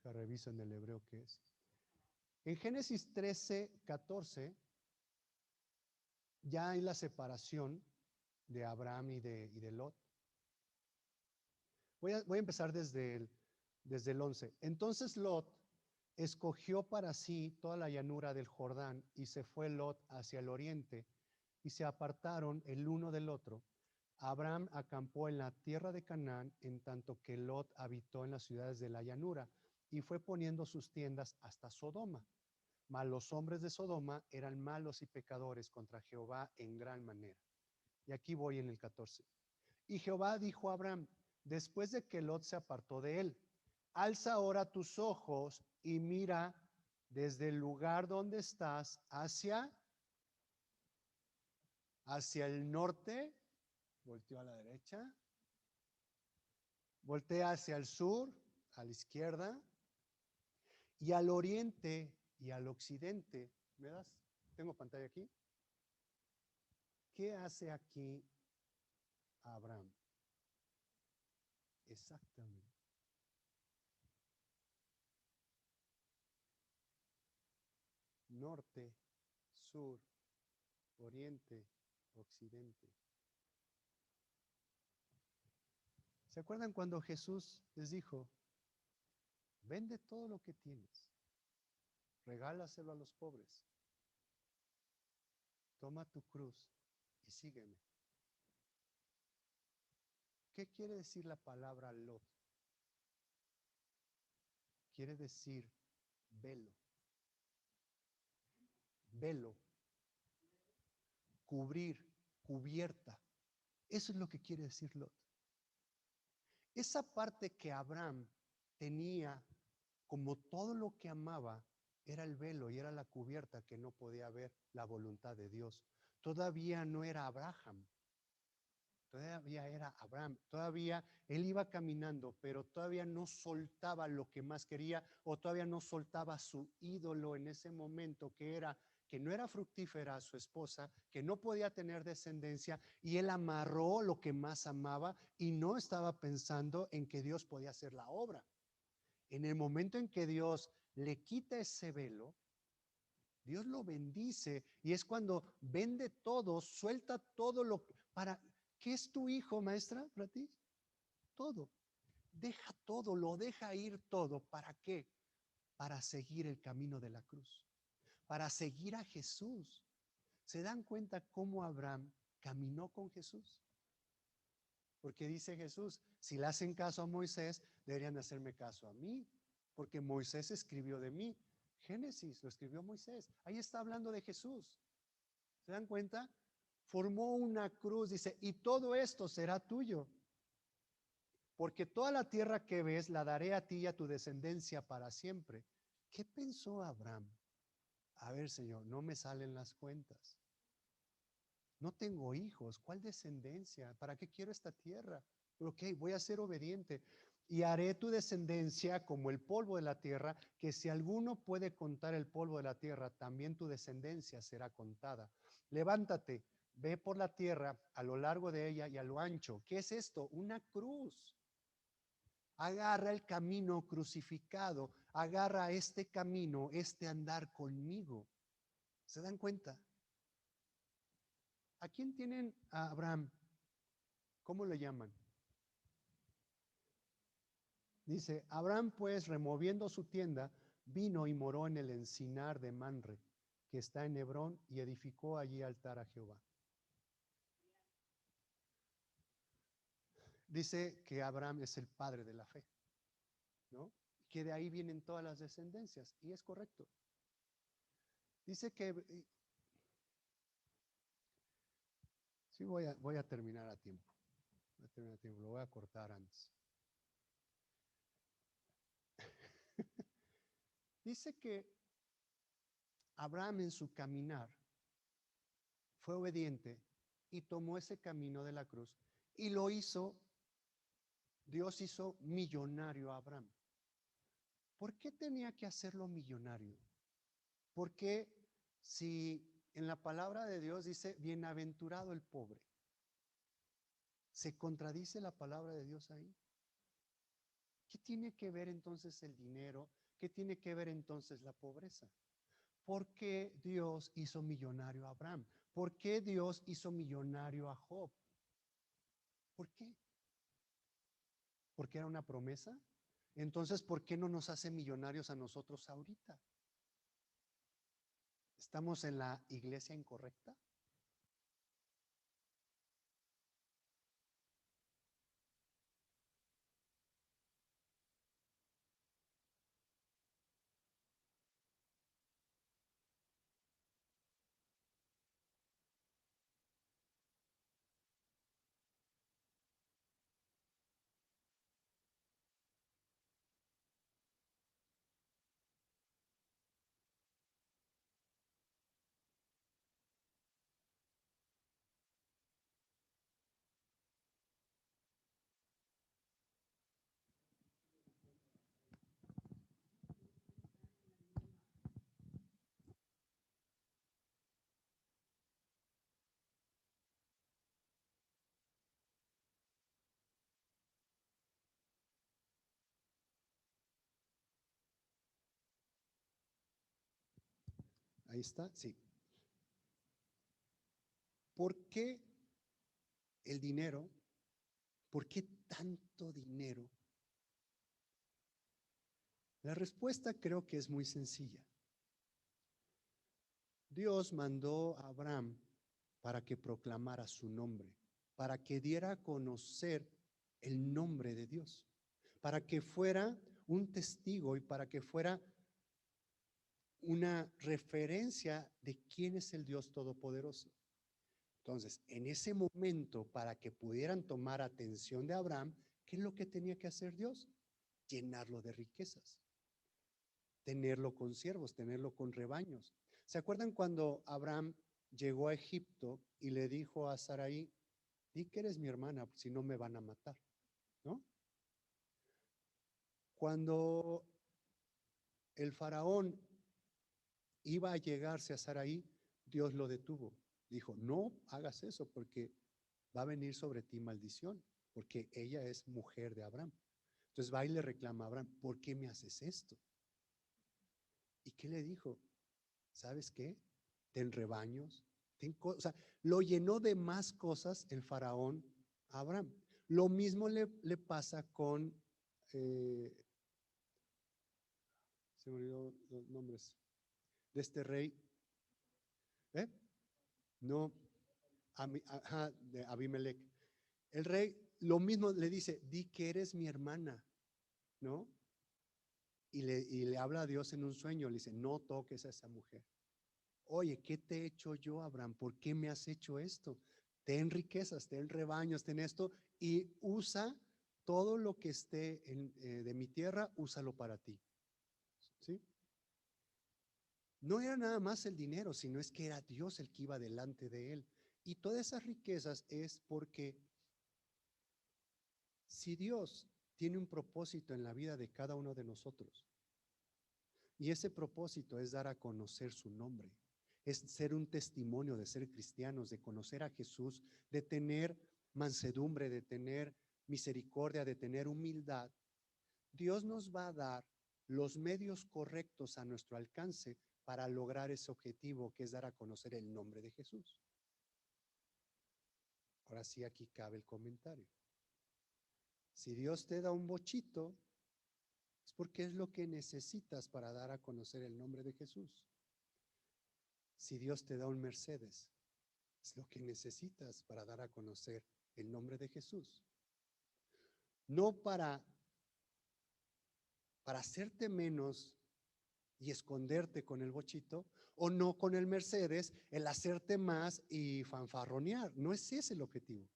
La reviso en el hebreo qué es. En Génesis 13:14 ya hay la separación de Abraham y de Lot. Voy a empezar desde el 11. Entonces Lot escogió para sí toda la llanura del Jordán y se fue Lot hacia el oriente y se apartaron el uno del otro. Abraham acampó en la tierra de Canaán, en tanto que Lot habitó en las ciudades de la llanura y fue poniendo sus tiendas hasta Sodoma. Mas los hombres de Sodoma eran malos y pecadores contra Jehová en gran manera. Y aquí voy en el 14. Y Jehová dijo a Abraham, después de que Lot se apartó de él, alza ahora tus ojos y mira desde el lugar donde estás hacia el norte, volteó a la derecha, voltea hacia el sur, a la izquierda, y al oriente y al occidente. ¿Me das? ¿Tengo pantalla aquí? ¿Qué hace aquí Abraham? Exactamente. Norte, sur, oriente, occidente. ¿Se acuerdan cuando Jesús les dijo, vende todo lo que tienes, regálaselo a los pobres, toma tu cruz y sígueme? ¿Qué quiere decir la palabra Lot? Quiere decir velo, velo, cubrir, cubierta. Eso es lo que quiere decir Lot. Esa parte que Abraham tenía como todo lo que amaba era el velo y era la cubierta que no podía ver la voluntad de Dios. Todavía no era Abraham, todavía era Abraham, todavía él iba caminando, pero todavía no soltaba lo que más quería o todavía no soltaba su ídolo en ese momento que no era fructífera su esposa, que no podía tener descendencia y él amarró lo que más amaba y no estaba pensando en que Dios podía hacer la obra. En el momento en que Dios le quita ese velo, Dios lo bendice y es cuando vende todo, suelta todo lo para ¿qué es tu hijo, maestra, para ti? Todo. Deja todo, lo deja ir todo. ¿Para qué? Para seguir el camino de la cruz, para seguir a Jesús. ¿Se dan cuenta cómo Abraham caminó con Jesús? Porque dice Jesús, si le hacen caso a Moisés, deberían hacerme caso a mí, porque Moisés escribió de mí. Génesis lo escribió Moisés. Ahí está hablando de Jesús. ¿Se dan cuenta? Formó una cruz, dice, y todo esto será tuyo, porque toda la tierra que ves la daré a ti y a tu descendencia para siempre. ¿Qué pensó Abraham? A ver, Señor, no me salen las cuentas. No tengo hijos, ¿cuál descendencia? ¿Para qué quiero esta tierra? Ok, voy a ser obediente y haré tu descendencia como el polvo de la tierra, que si alguno puede contar el polvo de la tierra, también tu descendencia será contada. Levántate, ve por la tierra a lo largo de ella y a lo ancho. ¿Qué es esto? Una cruz. Agarra el camino crucificado, agarra este camino, este andar conmigo. ¿Se dan cuenta? ¿A quién tienen a Abraham? ¿Cómo lo llaman? Dice, Abraham pues removiendo su tienda, vino y moró en el encinar de Manre, que está en Hebrón, y edificó allí altar a Jehová. Dice que Abraham es el padre de la fe, ¿no? Que de ahí vienen todas las descendencias, y es correcto. Dice que, sí, voy a terminar a tiempo. Voy a terminar a tiempo, lo voy a cortar antes. Dice que Abraham en su caminar fue obediente y tomó ese camino de la cruz y lo hizo, Dios hizo millonario a Abraham. ¿Por qué tenía que hacerlo millonario? Porque si en la palabra de Dios dice, bienaventurado el pobre, ¿se contradice la palabra de Dios ahí? ¿Qué tiene que ver entonces el dinero? ¿Qué tiene que ver entonces la pobreza? ¿Por qué Dios hizo millonario a Abraham? ¿Por qué Dios hizo millonario a Job? ¿Por qué? ¿Porque era una promesa? Entonces, ¿por qué no nos hace millonarios a nosotros ahorita? ¿Estamos en la iglesia incorrecta? Ahí está, sí. ¿Por qué el dinero? ¿Por qué tanto dinero? La respuesta creo que es muy sencilla. Dios mandó a Abraham para que proclamara su nombre, para que diera a conocer el nombre de Dios, para que fuera un testigo y para que fuera una referencia de quién es el Dios Todopoderoso. Entonces, en ese momento, para que pudieran tomar atención de Abraham, ¿qué es lo que tenía que hacer Dios? Llenarlo de riquezas, tenerlo con siervos, tenerlo con rebaños. ¿Se acuerdan cuando Abraham llegó a Egipto y le dijo a Sarai, di que eres mi hermana, si no me van a matar, ¿no? Cuando el faraón iba a llegarse a Sarai, Dios lo detuvo. Dijo, no hagas eso porque va a venir sobre ti maldición, porque ella es mujer de Abraham. Entonces va y le reclama a Abraham, ¿por qué me haces esto? ¿Y qué le dijo? ¿Sabes qué? Ten rebaños, o sea, lo llenó de más cosas el faraón a Abraham. Lo mismo le pasa con, se me olvidó los nombres, de este rey, ¿eh? No, ajá, de Abimelech. El rey lo mismo le dice, di que eres mi hermana, ¿no? Y le habla a Dios en un sueño, le dice, no toques a esa mujer. Oye, ¿qué te he hecho yo, Abraham? ¿Por qué me has hecho esto? Ten riquezas, ten rebaños, ten esto y usa todo lo que esté de mi tierra, úsalo para ti. ¿Sí? No era nada más el dinero, sino es que era Dios el que iba delante de él. Y todas esas riquezas es porque si Dios tiene un propósito en la vida de cada uno de nosotros, y ese propósito es dar a conocer su nombre, es ser un testimonio de ser cristianos, de conocer a Jesús, de tener mansedumbre, de tener misericordia, de tener humildad. Dios nos va a dar los medios correctos a nuestro alcance para lograr ese objetivo que es dar a conocer el nombre de Jesús. Ahora sí, aquí cabe el comentario. Si Dios te da un bochito, es porque es lo que necesitas para dar a conocer el nombre de Jesús. Si Dios te da un Mercedes, es lo que necesitas para dar a conocer el nombre de Jesús. no para hacerte menos y esconderte con el bochito, o no con el Mercedes, el hacerte más y fanfarronear. No es ese el objetivo.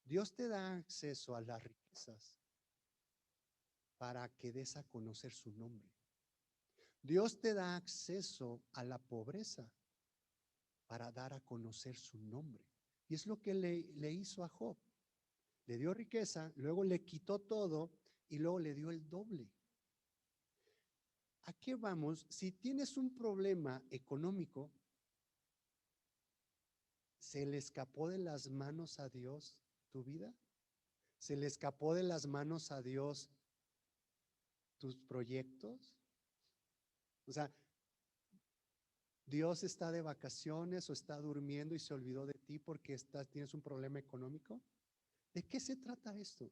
Dios te da acceso a las riquezas para que des a conocer su nombre. Dios te da acceso a la pobreza para dar a conocer su nombre. Y es lo que le hizo a Job. Le dio riqueza, luego le quitó todo y luego le dio el doble. ¿A qué vamos? Si tienes un problema económico, ¿se le escapó de las manos a Dios tu vida? ¿Se le escapó de las manos a Dios tus proyectos? O sea, ¿Dios está de vacaciones o está durmiendo y se olvidó de ti porque tienes un problema económico? ¿De qué se trata esto?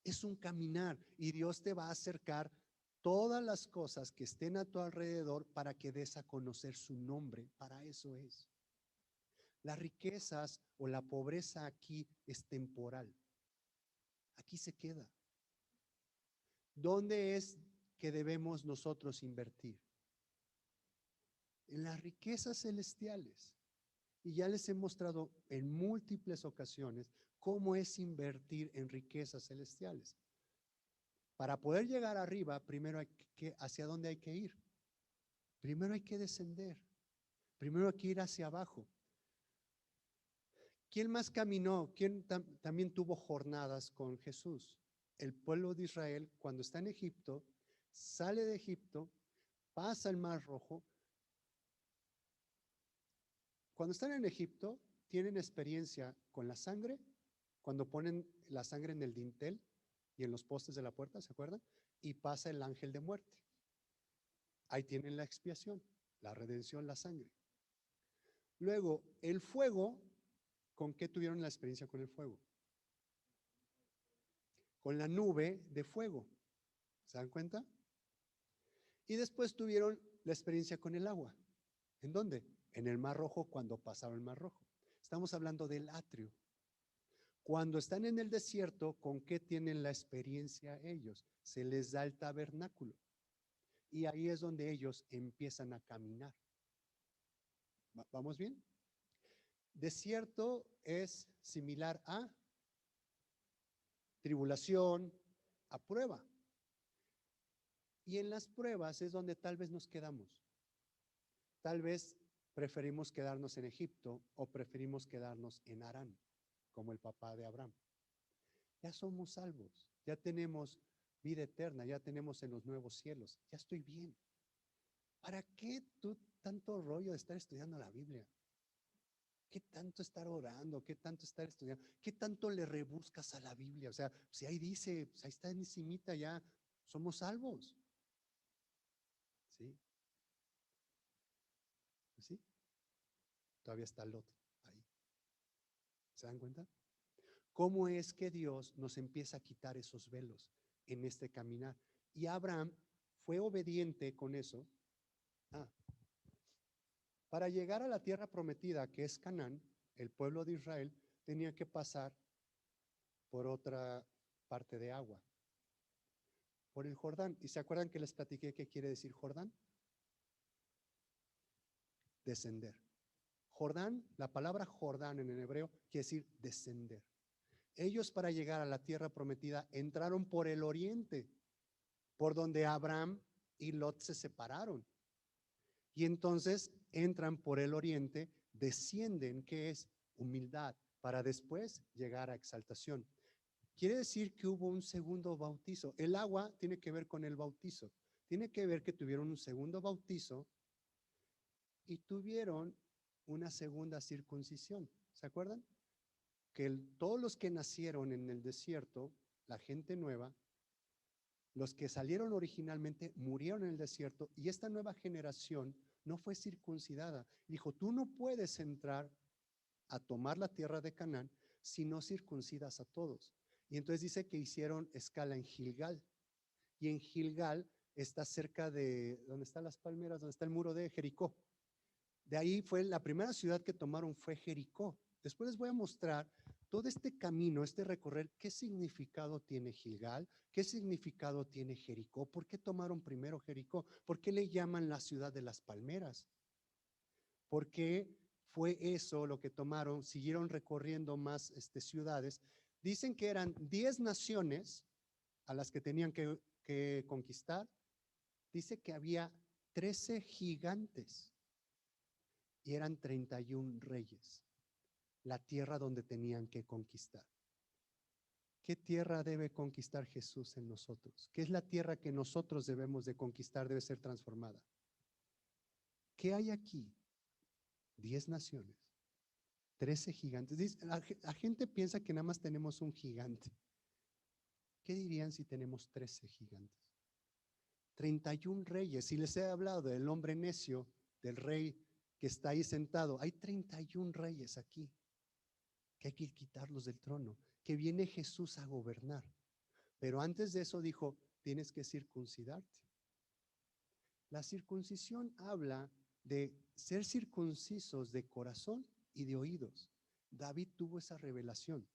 Es un caminar y Dios te va a acercar todas las cosas que estén a tu alrededor para que des a conocer su nombre. Para eso es. Las riquezas o la pobreza aquí es temporal. Aquí se queda. ¿Dónde es que debemos nosotros invertir? En las riquezas celestiales. Y ya les he mostrado en múltiples ocasiones cómo es invertir en riquezas celestiales. Para poder llegar arriba, primero ¿hacia dónde hay que ir? Primero hay que descender. Primero hay que ir hacia abajo. ¿Quién más caminó? ¿Quién también tuvo jornadas con Jesús? El pueblo de Israel, cuando está en Egipto, sale de Egipto, pasa el Mar Rojo. Cuando están en Egipto, tienen experiencia con la sangre, cuando ponen la sangre en el dintel y en los postes de la puerta, ¿se acuerdan? Y pasa el ángel de muerte. Ahí tienen la expiación, la redención, la sangre. Luego, el fuego, ¿con qué tuvieron la experiencia con el fuego? Con la nube de fuego. ¿Se dan cuenta? Y después tuvieron la experiencia con el agua. ¿En dónde? En el Mar Rojo, cuando pasaron el Mar Rojo. Estamos hablando del atrio. Cuando están en el desierto, ¿con qué tienen la experiencia ellos? Se les da el tabernáculo. Y ahí es donde ellos empiezan a caminar. ¿Vamos bien? Desierto es similar a tribulación, a prueba. Y en las pruebas es donde tal vez nos quedamos. Tal vez preferimos quedarnos en Egipto o preferimos quedarnos en Harán, como el papá de Abraham. Ya somos salvos, ya tenemos vida eterna, ya tenemos en los nuevos cielos, ya estoy bien. ¿Para qué tú tanto rollo de estar estudiando la Biblia? ¿Qué tanto estar orando? ¿Qué tanto estar estudiando? ¿Qué tanto le rebuscas a la Biblia? O sea, si ahí dice, pues ahí está encimita, ya somos salvos. ¿Sí? ¿Sí? Todavía está Lot ahí. ¿Se dan cuenta? ¿Cómo es que Dios nos empieza a quitar esos velos en este caminar? Y Abraham fue obediente con eso. Para llegar a la tierra prometida, que es Canaán, el pueblo de Israel tenía que pasar por otra parte de agua, por el Jordán. ¿Y se acuerdan que les platiqué qué quiere decir Jordán? Descender. Jordán, la palabra Jordán en el hebreo quiere decir descender. Ellos, para llegar a la tierra prometida, entraron por el oriente, por donde Abraham y Lot se separaron. Y entonces entran por el oriente, descienden, que es humildad, para después llegar a exaltación. Quiere decir que hubo un segundo bautizo. El agua tiene que ver con el bautizo. Tiene que ver que tuvieron un segundo bautizo y tuvieron una segunda circuncisión. ¿Se acuerdan? Que todos los que nacieron en el desierto, la gente nueva, los que salieron originalmente murieron en el desierto y esta nueva generación no fue circuncidada. Dijo, tú no puedes entrar a tomar la tierra de Canaán si no circuncidas a todos. Y entonces dice que hicieron escala en Gilgal. Y en Gilgal está cerca de, ¿dónde están las palmeras? ¿Dónde está el muro de Jericó? De ahí fue la primera ciudad que tomaron fue Jericó. Después les voy a mostrar todo este camino, este recorrer, ¿qué significado tiene Gilgal? ¿Qué significado tiene Jericó? ¿Por qué tomaron primero Jericó? ¿Por qué le llaman la ciudad de las palmeras? ¿Por qué fue eso lo que tomaron? Siguieron recorriendo más ciudades. Dicen que eran 10 naciones a las que tenían que conquistar. Dice que había 13 gigantes y eran 31 reyes. La tierra donde tenían que conquistar. ¿Qué tierra debe conquistar Jesús en nosotros? ¿Qué es la tierra que nosotros debemos de conquistar? Debe ser transformada. ¿Qué hay aquí? 10 naciones, 13 gigantes. La gente piensa que nada más tenemos un gigante. ¿Qué dirían si tenemos 13 gigantes? 31 reyes. Si les he hablado del hombre necio, del rey que está ahí sentado, hay 31 reyes aquí que hay que quitarlos del trono, que viene Jesús a gobernar. Pero antes de eso dijo, tienes que circuncidarte. La circuncisión habla de ser circuncisos de corazón y de oídos. David tuvo esa revelación.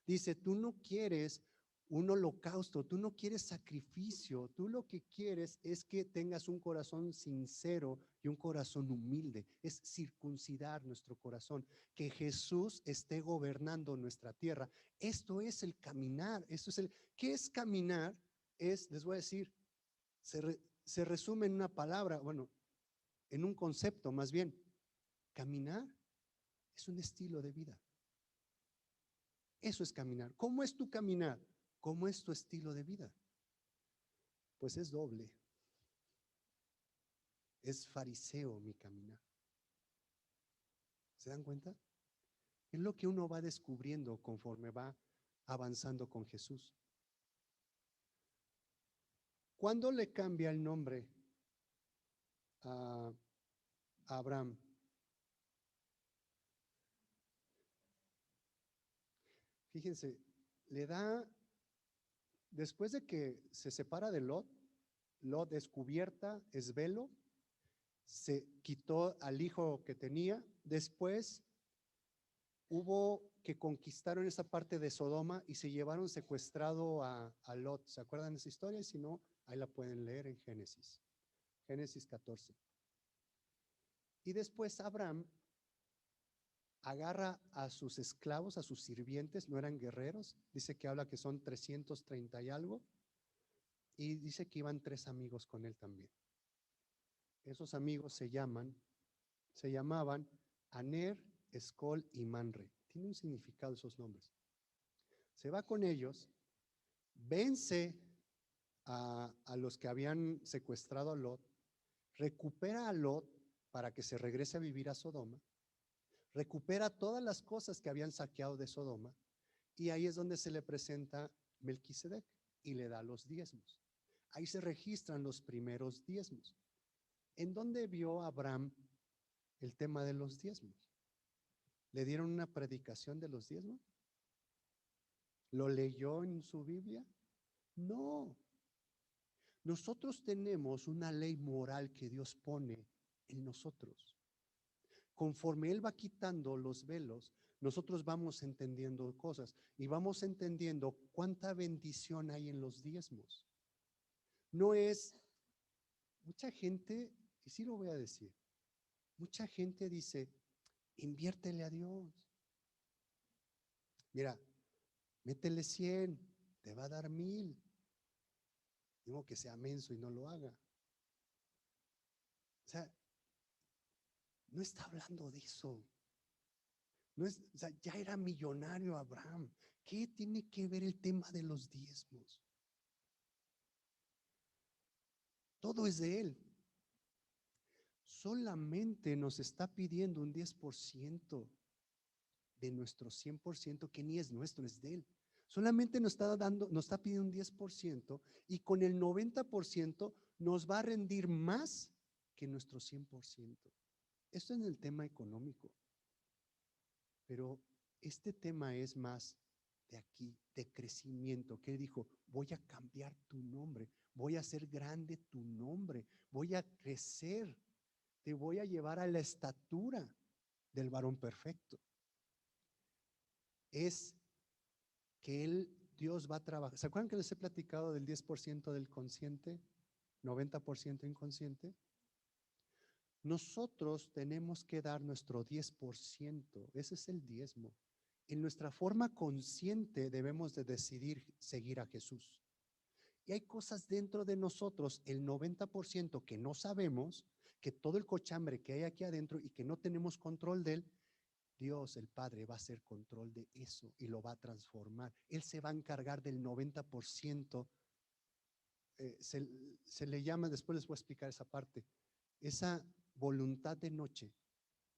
Dice, tú no quieres un holocausto, tú no quieres sacrificio, tú lo que quieres es que tengas un corazón sincero y un corazón humilde, es circuncidar nuestro corazón, que Jesús esté gobernando nuestra tierra. Esto es el caminar, ¿qué es caminar? Les voy a decir, se resume en una palabra, bueno, en un concepto más bien. Caminar es un estilo de vida. Eso es caminar. ¿Cómo es tu caminar? ¿Cómo es tu estilo de vida? Pues es doble. Es fariseo mi caminar. ¿Se dan cuenta? Es lo que uno va descubriendo conforme va avanzando con Jesús. ¿Cuándo le cambia el nombre a Abraham? Fíjense, le da, después de que se separa de Lot, Lot descubierta, es velo, se quitó al hijo que tenía, después hubo que conquistaron esa parte de Sodoma y se llevaron secuestrado a Lot. ¿Se acuerdan de esa historia? Si no, ahí la pueden leer en Génesis 14. Y después Abraham agarra a sus esclavos, a sus sirvientes, no eran guerreros, dice que habla que son 330 y algo, y dice que iban 3 amigos con él también. Esos amigos se llamaban Aner, Escol y Manre. Tiene un significado esos nombres. Se va con ellos, vence a los que habían secuestrado a Lot, recupera a Lot para que se regrese a vivir a Sodoma, recupera todas las cosas que habían saqueado de Sodoma, y ahí es donde se le presenta Melquisedec y le da los diezmos. Ahí se registran los primeros diezmos. ¿En dónde vio Abraham el tema de los diezmos? ¿Le dieron una predicación de los diezmos? ¿Lo leyó en su Biblia? No. Nosotros tenemos una ley moral que Dios pone en nosotros. Conforme Él va quitando los velos, nosotros vamos entendiendo cosas y vamos entendiendo cuánta bendición hay en los diezmos. No es, mucha gente, y sí lo voy a decir, mucha gente dice, inviértele a Dios. Mira, métele 100, te va a dar 1000. Digo que sea menso y no lo haga. O sea, no está hablando de eso. No es, o sea, ya era millonario Abraham. ¿Qué tiene que ver el tema de los diezmos? Todo es de él. Solamente nos está pidiendo un 10% de nuestro 100% que ni es nuestro, es de él. Solamente nos está pidiendo un 10% y con el 90% nos va a rendir más que nuestro 100%. Esto es en el tema económico. Pero este tema es más de aquí, de crecimiento, que él dijo, voy a cambiar tu nombre, voy a hacer grande tu nombre, voy a crecer, te voy a llevar a la estatura del varón perfecto. Es que Dios va a trabajar. ¿Se acuerdan que les he platicado del 10% del consciente, 90% inconsciente? Nosotros tenemos que dar nuestro 10%, ese es el diezmo. En nuestra forma consciente debemos de decidir seguir a Jesús. Y hay cosas dentro de nosotros, el 90% que no sabemos, que todo el cochambre que hay aquí adentro y que no tenemos control de él, Dios, el Padre, va a hacer control de eso y lo va a transformar. Él se va a encargar del 90%. Se le llama, después les voy a explicar esa parte, esa voluntad de noche,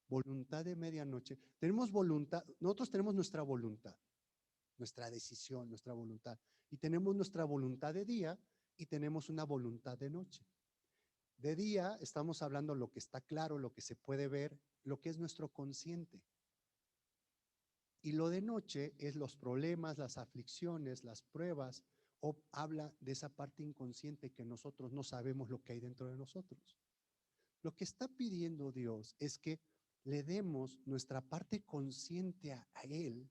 voluntad de medianoche. Tenemos voluntad, nosotros tenemos nuestra voluntad, nuestra decisión, nuestra voluntad. Y tenemos nuestra voluntad de día y tenemos una voluntad de noche. De día estamos hablando lo que está claro, lo que se puede ver, lo que es nuestro consciente. Y lo de noche es los problemas, las aflicciones, las pruebas, o habla de esa parte inconsciente que nosotros no sabemos lo que hay dentro de nosotros. Lo que está pidiendo Dios es que le demos nuestra parte consciente a Él,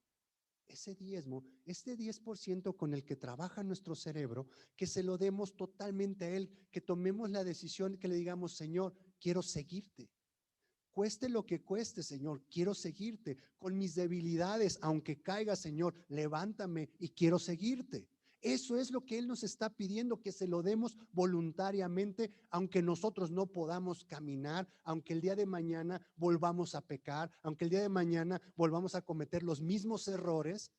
ese diezmo, este 10% con el que trabaja nuestro cerebro, que se lo demos totalmente a Él, que tomemos la decisión, que le digamos, Señor, quiero seguirte. Cueste lo que cueste, Señor, quiero seguirte. Con mis debilidades, aunque caiga, Señor, levántame y quiero seguirte. Eso es lo que Él nos está pidiendo, que se lo demos voluntariamente, aunque nosotros no podamos caminar, aunque el día de mañana volvamos a pecar, aunque el día de mañana volvamos a cometer los mismos errores.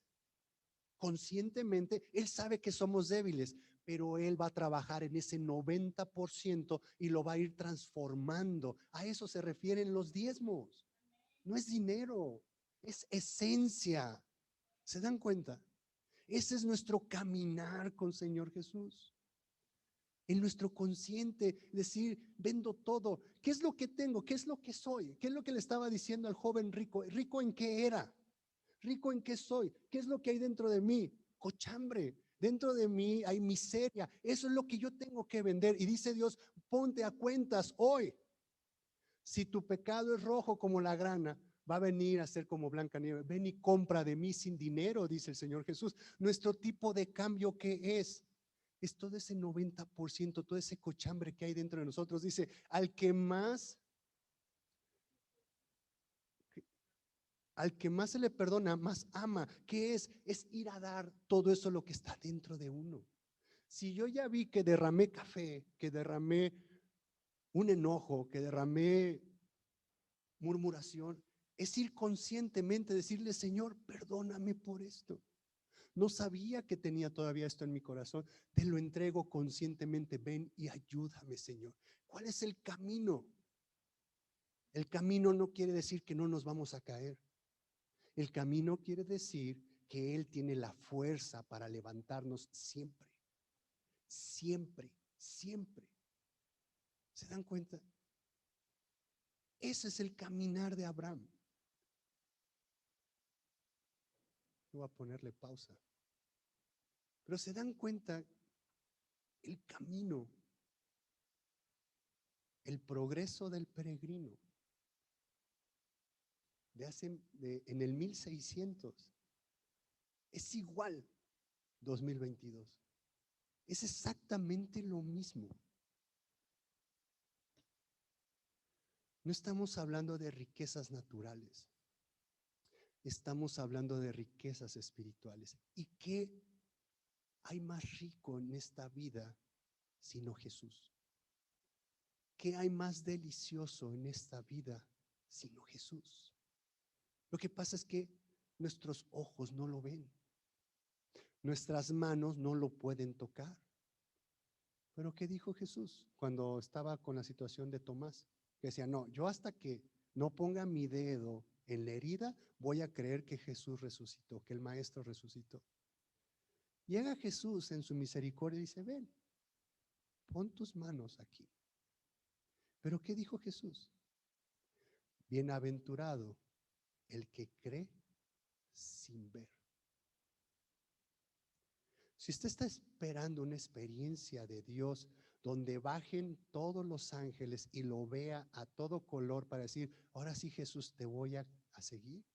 Conscientemente, Él sabe que somos débiles, pero Él va a trabajar en ese 90% y lo va a ir transformando. A eso se refieren los diezmos. No es dinero, es esencia. ¿Se dan cuenta? Ese es nuestro caminar con Señor Jesús. En nuestro consciente, decir, vendo todo. ¿Qué es lo que tengo? ¿Qué es lo que soy? ¿Qué es lo que le estaba diciendo al joven rico? ¿Rico en qué era? ¿Rico en qué soy? ¿Qué es lo que hay dentro de mí? Cochambre. Dentro de mí hay miseria. Eso es lo que yo tengo que vender. Y dice Dios, ponte a cuentas hoy. Si tu pecado es rojo como la grana, va a venir a ser como blanca nieve. Ven y compra de mí sin dinero, dice el Señor Jesús. Nuestro tipo de cambio, ¿qué es? Es todo ese 90%, todo ese cochambre que hay dentro de nosotros. Dice, al que más se le perdona, más ama. ¿Qué es? Es ir a dar todo eso lo que está dentro de uno. Si yo ya vi que derramé café, que derramé un enojo, que derramé murmuración, es ir conscientemente, decirle, Señor, perdóname por esto. No sabía que tenía todavía esto en mi corazón. Te lo entrego conscientemente. Ven y ayúdame, Señor. ¿Cuál es el camino? El camino no quiere decir que no nos vamos a caer. El camino quiere decir que Él tiene la fuerza para levantarnos siempre, siempre, siempre. ¿Se dan cuenta? Ese es el caminar de Abraham. Voy a ponerle pausa. Pero se dan cuenta el camino, el progreso del peregrino en el 1600 es igual 2022. Es exactamente lo mismo. No estamos hablando de riquezas naturales. Estamos hablando de riquezas espirituales. ¿Y qué hay más rico en esta vida sino Jesús? ¿Qué hay más delicioso en esta vida sino Jesús? Lo que pasa es que nuestros ojos no lo ven. Nuestras manos no lo pueden tocar. Pero ¿qué dijo Jesús cuando estaba con la situación de Tomás? Que decía, no, yo hasta que no ponga mi dedo en la herida, voy a creer que Jesús resucitó, que el Maestro resucitó. Llega Jesús en su misericordia y dice, ven, pon tus manos aquí. Pero ¿qué dijo Jesús? Bienaventurado el que cree sin ver. Si usted está esperando una experiencia de Dios donde bajen todos los ángeles y lo vea a todo color para decir, ahora sí Jesús, te voy a seguir.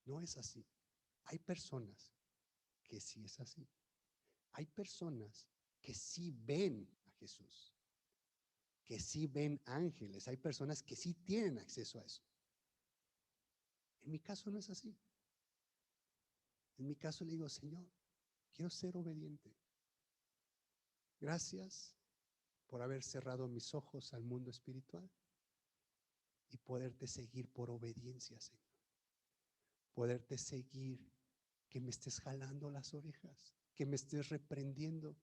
No es así. Hay personas que sí es así. Hay personas que sí ven a Jesús, que sí ven ángeles. Hay personas que sí tienen acceso a eso. En mi caso no es así. En mi caso le digo, Señor, quiero ser obediente. Gracias por haber cerrado mis ojos al mundo espiritual y poderte seguir por obediencia, Señor. Poderte seguir, que me estés jalando las orejas, que me estés reprendiendo,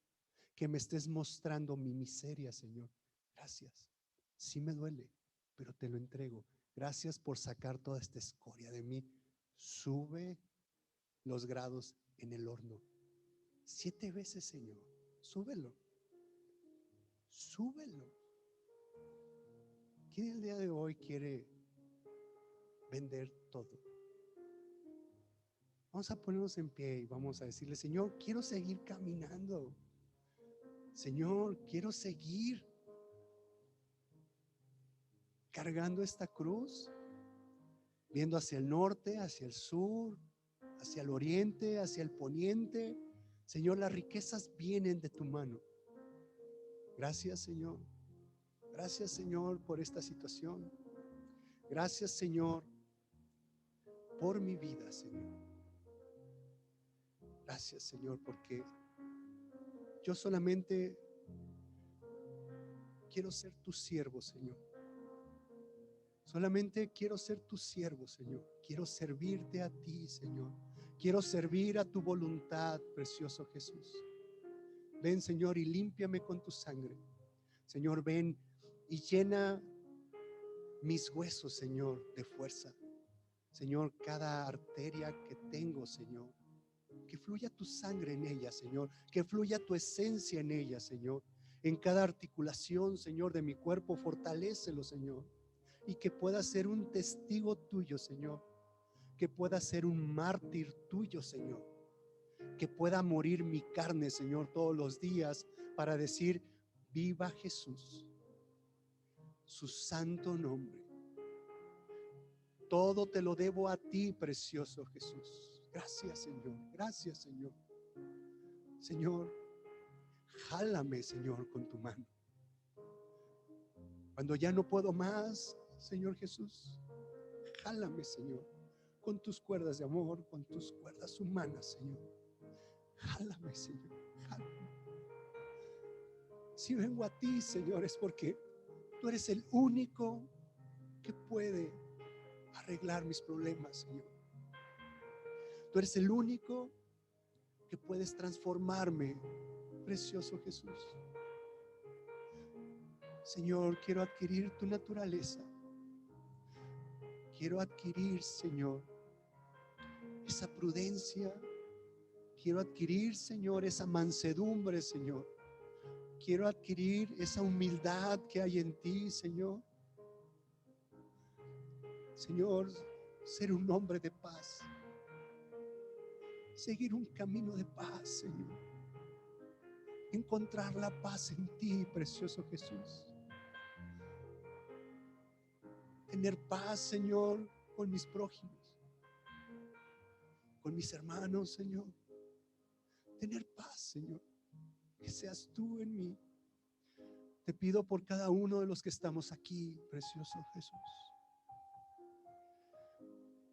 que me estés mostrando mi miseria, Señor. Gracias. Sí me duele, pero te lo entrego. Gracias por sacar toda esta escoria de mí. Sube los grados en el horno. 7 veces, Señor. Súbelo. Súbelo. ¿Quién el día de hoy quiere vender todo? Vamos a ponernos en pie y vamos a decirle, Señor, quiero seguir caminando. Señor, quiero seguir cargando esta cruz, viendo hacia el norte, hacia el sur, hacia el oriente, hacia el poniente. Señor, las riquezas vienen de tu mano. Gracias, Señor. Gracias, Señor, por esta situación. Gracias, Señor, por mi vida, Señor. Gracias, Señor, porque yo solamente quiero ser tu siervo, Señor. Solamente quiero ser tu siervo, Señor. Quiero servirte a ti, Señor. Quiero servir a tu voluntad, precioso Jesús. Ven, Señor, y límpiame con tu sangre. Señor, ven y llena mis huesos, Señor, de fuerza. Señor, cada arteria que tengo, Señor, que fluya tu sangre en ella, Señor. Que fluya tu esencia en ella, Señor. En cada articulación, Señor, de mi cuerpo, fortalécelo, Señor. Y que pueda ser un testigo tuyo, Señor. Que pueda ser un mártir tuyo, Señor. Que pueda morir mi carne, Señor, todos los días para decir, viva Jesús, su santo nombre. Todo te lo debo a ti, precioso Jesús. Gracias, Señor. Gracias, Señor. Señor, jálame, Señor, con tu mano. Cuando ya no puedo más, Señor Jesús, jálame, Señor, con tus cuerdas de amor, con tus cuerdas humanas, Señor. Jálame, Señor, jálame. Si vengo a ti, Señor, es porque tú eres el único que puede arreglar mis problemas, Señor. Tú eres el único que puedes transformarme, precioso Jesús. Señor, quiero adquirir tu naturaleza. Quiero adquirir, Señor, esa prudencia. Quiero adquirir, Señor, esa mansedumbre, Señor. Quiero adquirir esa humildad que hay en ti, Señor. Señor, ser un hombre de paz. Seguir un camino de paz, Señor. Encontrar la paz en ti, precioso Jesús. Tener paz, Señor, con mis prójimos, con mis hermanos, Señor. Tener paz, Señor. Que seas tú en mí. Te pido por cada uno de los que estamos aquí, precioso Jesús.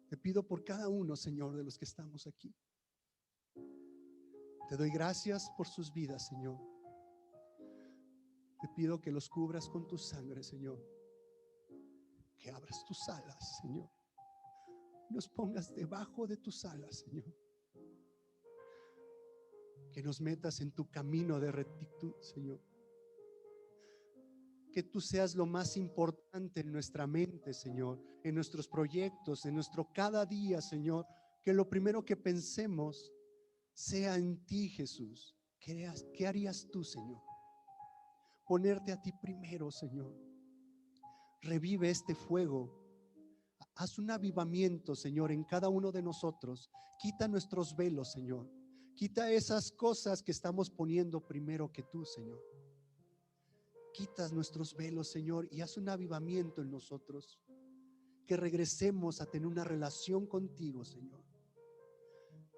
Te pido por cada uno, Señor, de los que estamos aquí. Te doy gracias por sus vidas, Señor. Te pido que los cubras con tu sangre, Señor. Que abras tus alas, Señor. Nos pongas debajo de tus alas, Señor. Que nos metas en tu camino de rectitud, Señor. Que tú seas lo más importante en nuestra mente, Señor, en nuestros proyectos, en nuestro cada día, Señor. Que lo primero que pensemos sea en ti, Jesús. ¿Qué harías tú, Señor? Ponerte a ti primero, Señor. Revive este fuego. Haz un avivamiento, Señor, en cada uno de nosotros. Quita nuestros velos, Señor. Quita esas cosas que estamos poniendo primero que tú, Señor. Quitas nuestros velos, Señor, y haz un avivamiento en nosotros. Que regresemos a tener una relación contigo, Señor.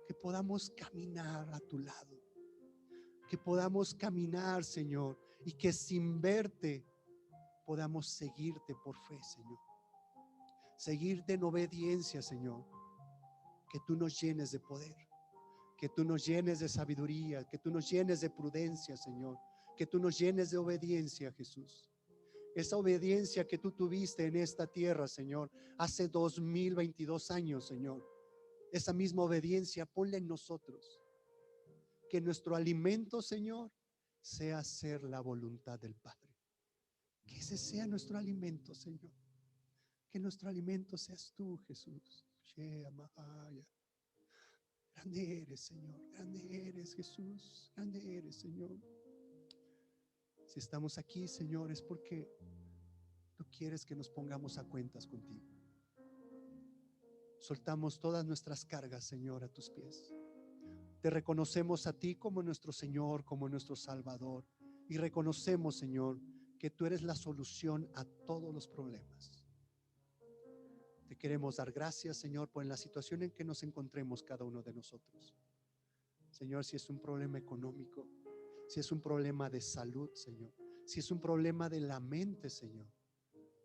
que podamos caminar a tu lado, que podamos caminar, Señor, y que sin verte podamos seguirte por fe, Señor. Seguirte en obediencia, Señor. Que tú nos llenes de poder, que tú nos llenes de sabiduría, que tú nos llenes de prudencia, Señor. Que tú nos llenes de obediencia, Jesús. Esa obediencia que tú tuviste en esta tierra, Señor, hace 2022 años, Señor. Esa misma obediencia ponla en nosotros. Que nuestro alimento, Señor, sea hacer la voluntad del Padre. Que ese sea nuestro alimento, Señor. Que nuestro alimento seas tú, Jesús. Grande eres, Señor. Grande eres, Jesús. Grande eres, Señor. Si estamos aquí, Señor, es porque tú quieres que nos pongamos a cuentas contigo. Soltamos todas nuestras cargas, Señor, a tus pies. Te reconocemos a ti como nuestro Señor, como nuestro Salvador. Y reconocemos, Señor, que tú eres la solución a todos los problemas. Te queremos dar gracias, Señor, por la situación en que nos encontremos cada uno de nosotros. Señor, si es un problema económico, si es un problema de salud, Señor, si es un problema de la mente, Señor,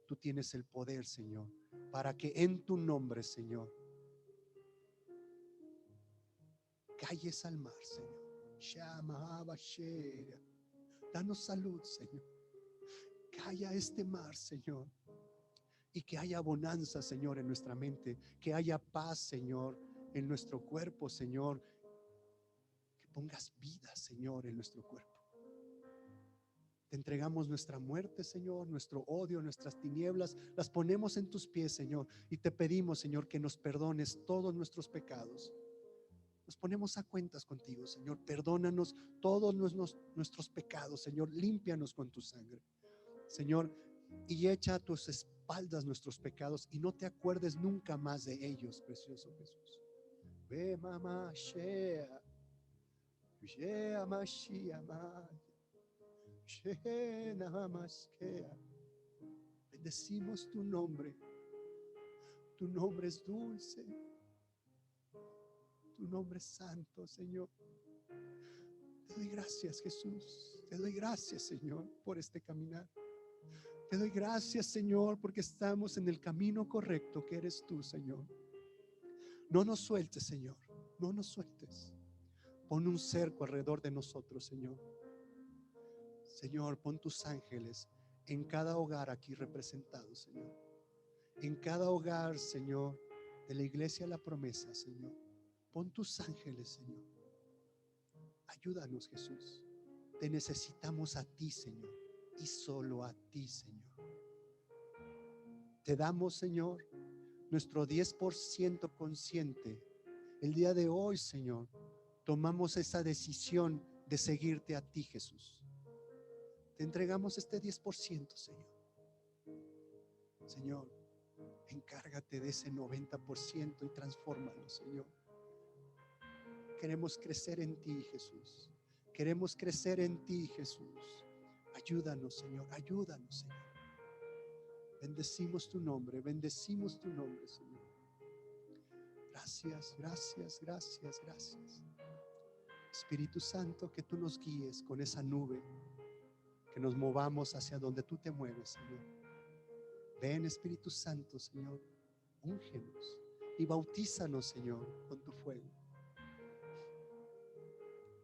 tú tienes el poder, Señor, para que en tu nombre, Señor, calles al mar, Señor. Danos salud, Señor. Calla este mar, Señor. Y que haya bonanza, Señor, en nuestra mente. Que haya paz, Señor, en nuestro cuerpo, Señor. Que pongas vida, Señor, en nuestro cuerpo. Te entregamos nuestra muerte, Señor, nuestro odio, nuestras tinieblas. Las ponemos en tus pies, Señor. Y te pedimos, Señor, que nos perdones todos nuestros pecados. Nos ponemos a cuentas contigo, Señor. Perdónanos todos nuestros pecados, Señor. Límpianos con tu sangre, Señor, y echa a tus espaldas nuestros pecados y no te acuerdes nunca más de ellos, precioso Jesús. Ve, mamá, shea, shea, mashia, shea, namaskea. Bendecimos tu nombre. Tu nombre es dulce. Tu nombre es santo, Señor. Te doy gracias, Jesús. Te doy gracias, Señor, por este caminar. Te doy gracias, Señor, porque estamos en el camino correcto que eres tú, Señor. No nos sueltes, Señor. No nos sueltes. Pon un cerco alrededor de nosotros, Señor. Señor, pon tus ángeles en cada hogar aquí representado, Señor. En cada hogar, Señor, de la iglesia La Promesa, Señor. Pon tus ángeles, Señor. Ayúdanos, Jesús. Te necesitamos a ti, Señor, y solo a ti, Señor. Te damos, Señor, nuestro 10% consciente. El día de hoy, Señor, tomamos esa decisión de seguirte a ti, Jesús. Te entregamos este 10%, Señor. Señor, encárgate de ese 90% y transfórmalo, Señor. Queremos crecer en ti, Jesús. Queremos crecer en ti, Jesús. Ayúdanos, Señor. Ayúdanos, Señor. Bendecimos tu nombre. Bendecimos tu nombre, Señor. Gracias, gracias, gracias, gracias. Espíritu Santo, que tú nos guíes con esa nube, que nos movamos hacia donde tú te mueves, Señor. Ven, Espíritu Santo, Señor, úngenos y bautízanos, Señor, con tu fuego.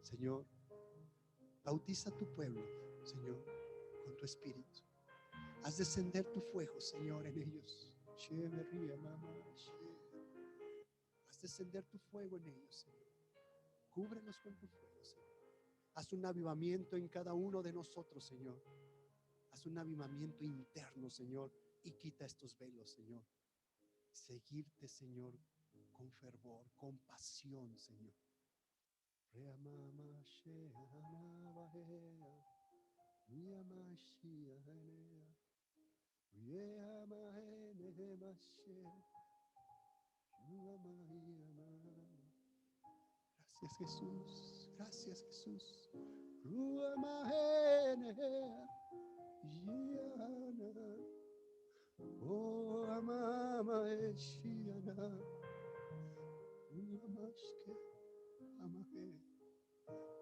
Señor, bautiza a tu pueblo, Señor, con tu espíritu. Haz descender tu fuego, Señor, en ellos. Haz descender tu fuego en ellos, Señor. Cúbrenos con tu fuego, Señor. Haz un avivamiento en cada uno de nosotros, Señor. Haz un avivamiento interno, Señor, y quita estos velos, Señor. Seguirte, Señor, con fervor, con pasión, Señor. Gracias, Jesús. Gracias, Jesús.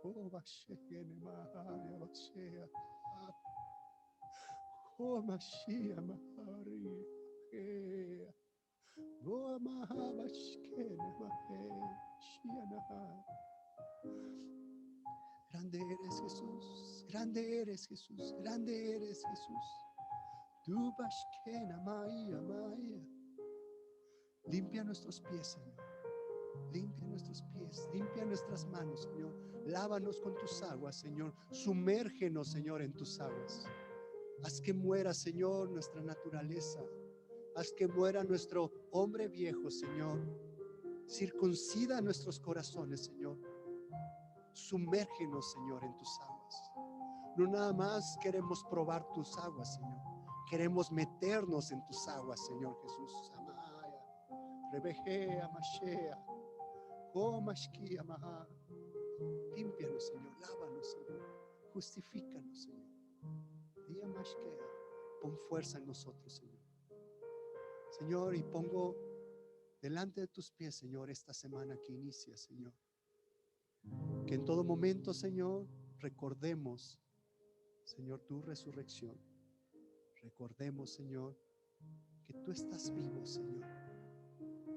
Oh, Bashekene Mahaya Bashea. Oh, Mashia Mahari. Oh, Mahabashkene Mahe. Shianaha. Grande eres Jesús, grande eres Jesús, grande eres Jesús. Tu Bashkena Maya Maya. Limpia nuestros pies, Señor. Limpia nuestros pies, limpia nuestras manos, Señor. Lávanos con tus aguas, Señor. Sumérgenos, Señor, en tus aguas. Haz que muera, Señor, nuestra naturaleza. Haz que muera nuestro hombre viejo, Señor. Circuncida nuestros corazones, Señor. Sumérgenos, Señor, en tus aguas. No nada más queremos probar tus aguas, Señor. Queremos meternos en tus aguas, Señor Jesús. Amaya, Rebejea, Mashea, Oh, Mashkia, Maha. Límpianos, Señor. Lávanos, Señor. Justifícanos, Señor. Día Mashkea. Pon fuerza en nosotros, Señor. Señor, y pongo delante de tus pies, Señor, esta semana que inicia, Señor. Que en todo momento, Señor, recordemos, Señor, tu resurrección. Recordemos, Señor, que tú estás vivo, Señor,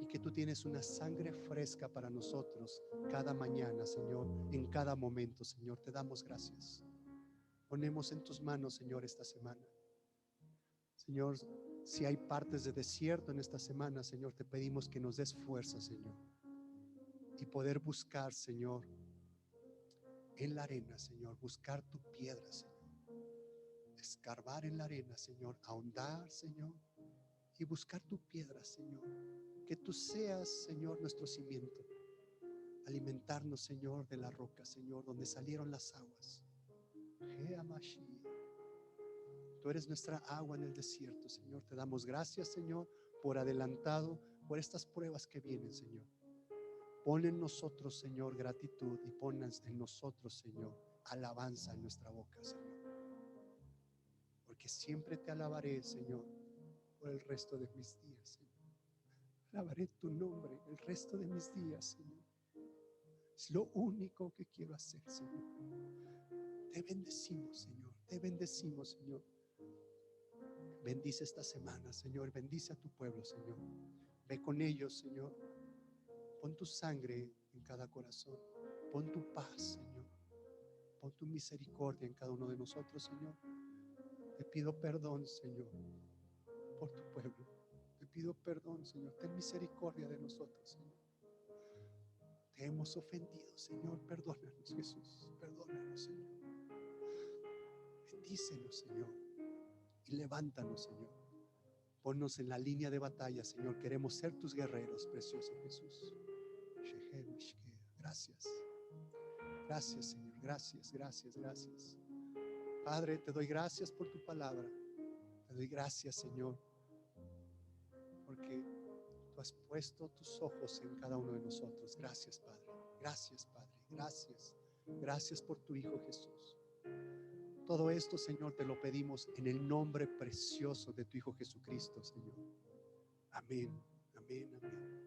y que tú tienes una sangre fresca para nosotros cada mañana, Señor, en cada momento, Señor. Te damos gracias. Ponemos en tus manos, Señor, esta semana. Señor, si hay partes de desierto en esta semana, Señor, te pedimos que nos des fuerza, Señor, y poder buscar, Señor, en la arena, Señor, buscar tu piedra, Señor. Escarbar en la arena, Señor, ahondar, Señor, y buscar tu piedra, Señor. Que tú seas, Señor, nuestro cimiento. Alimentarnos, Señor, de la roca, Señor, donde salieron las aguas. Tú eres nuestra agua en el desierto, Señor. Te damos gracias, Señor, por adelantado, por estas pruebas que vienen, Señor. Pon en nosotros, Señor, gratitud, y pon en nosotros, Señor, alabanza en nuestra boca, Señor. Porque siempre te alabaré, Señor, por el resto de mis días, Señor. Alabaré tu nombre el resto de mis días, Señor. Es lo único que quiero hacer, Señor. Te bendecimos, Señor. Te bendecimos, Señor. Bendice esta semana, Señor. Bendice a tu pueblo, Señor. Ve con ellos, Señor. Pon tu sangre en cada corazón. Pon tu paz, Señor. Pon tu misericordia en cada uno de nosotros, Señor. Te pido perdón, Señor, por tu pueblo. Te pido perdón, Señor. Ten misericordia de nosotros, Señor. Te hemos ofendido, Señor. Perdónanos, Jesús. Perdónanos, Señor. Bendícenos, Señor. Y levántanos, Señor. Ponnos en la línea de batalla, Señor. Queremos ser tus guerreros, precioso Jesús. Gracias. Gracias, Señor. Gracias, gracias, gracias. Padre, te doy gracias por tu palabra. Te doy gracias, Señor, porque tú has puesto tus ojos en cada uno de nosotros. Gracias, Padre. Gracias, Padre. Gracias. Gracias por tu Hijo Jesús. Todo esto, Señor, te lo pedimos en el nombre precioso de tu Hijo Jesucristo, Señor. Amén. Amén. Amén.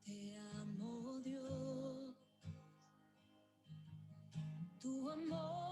Te amo, Dios, tu amor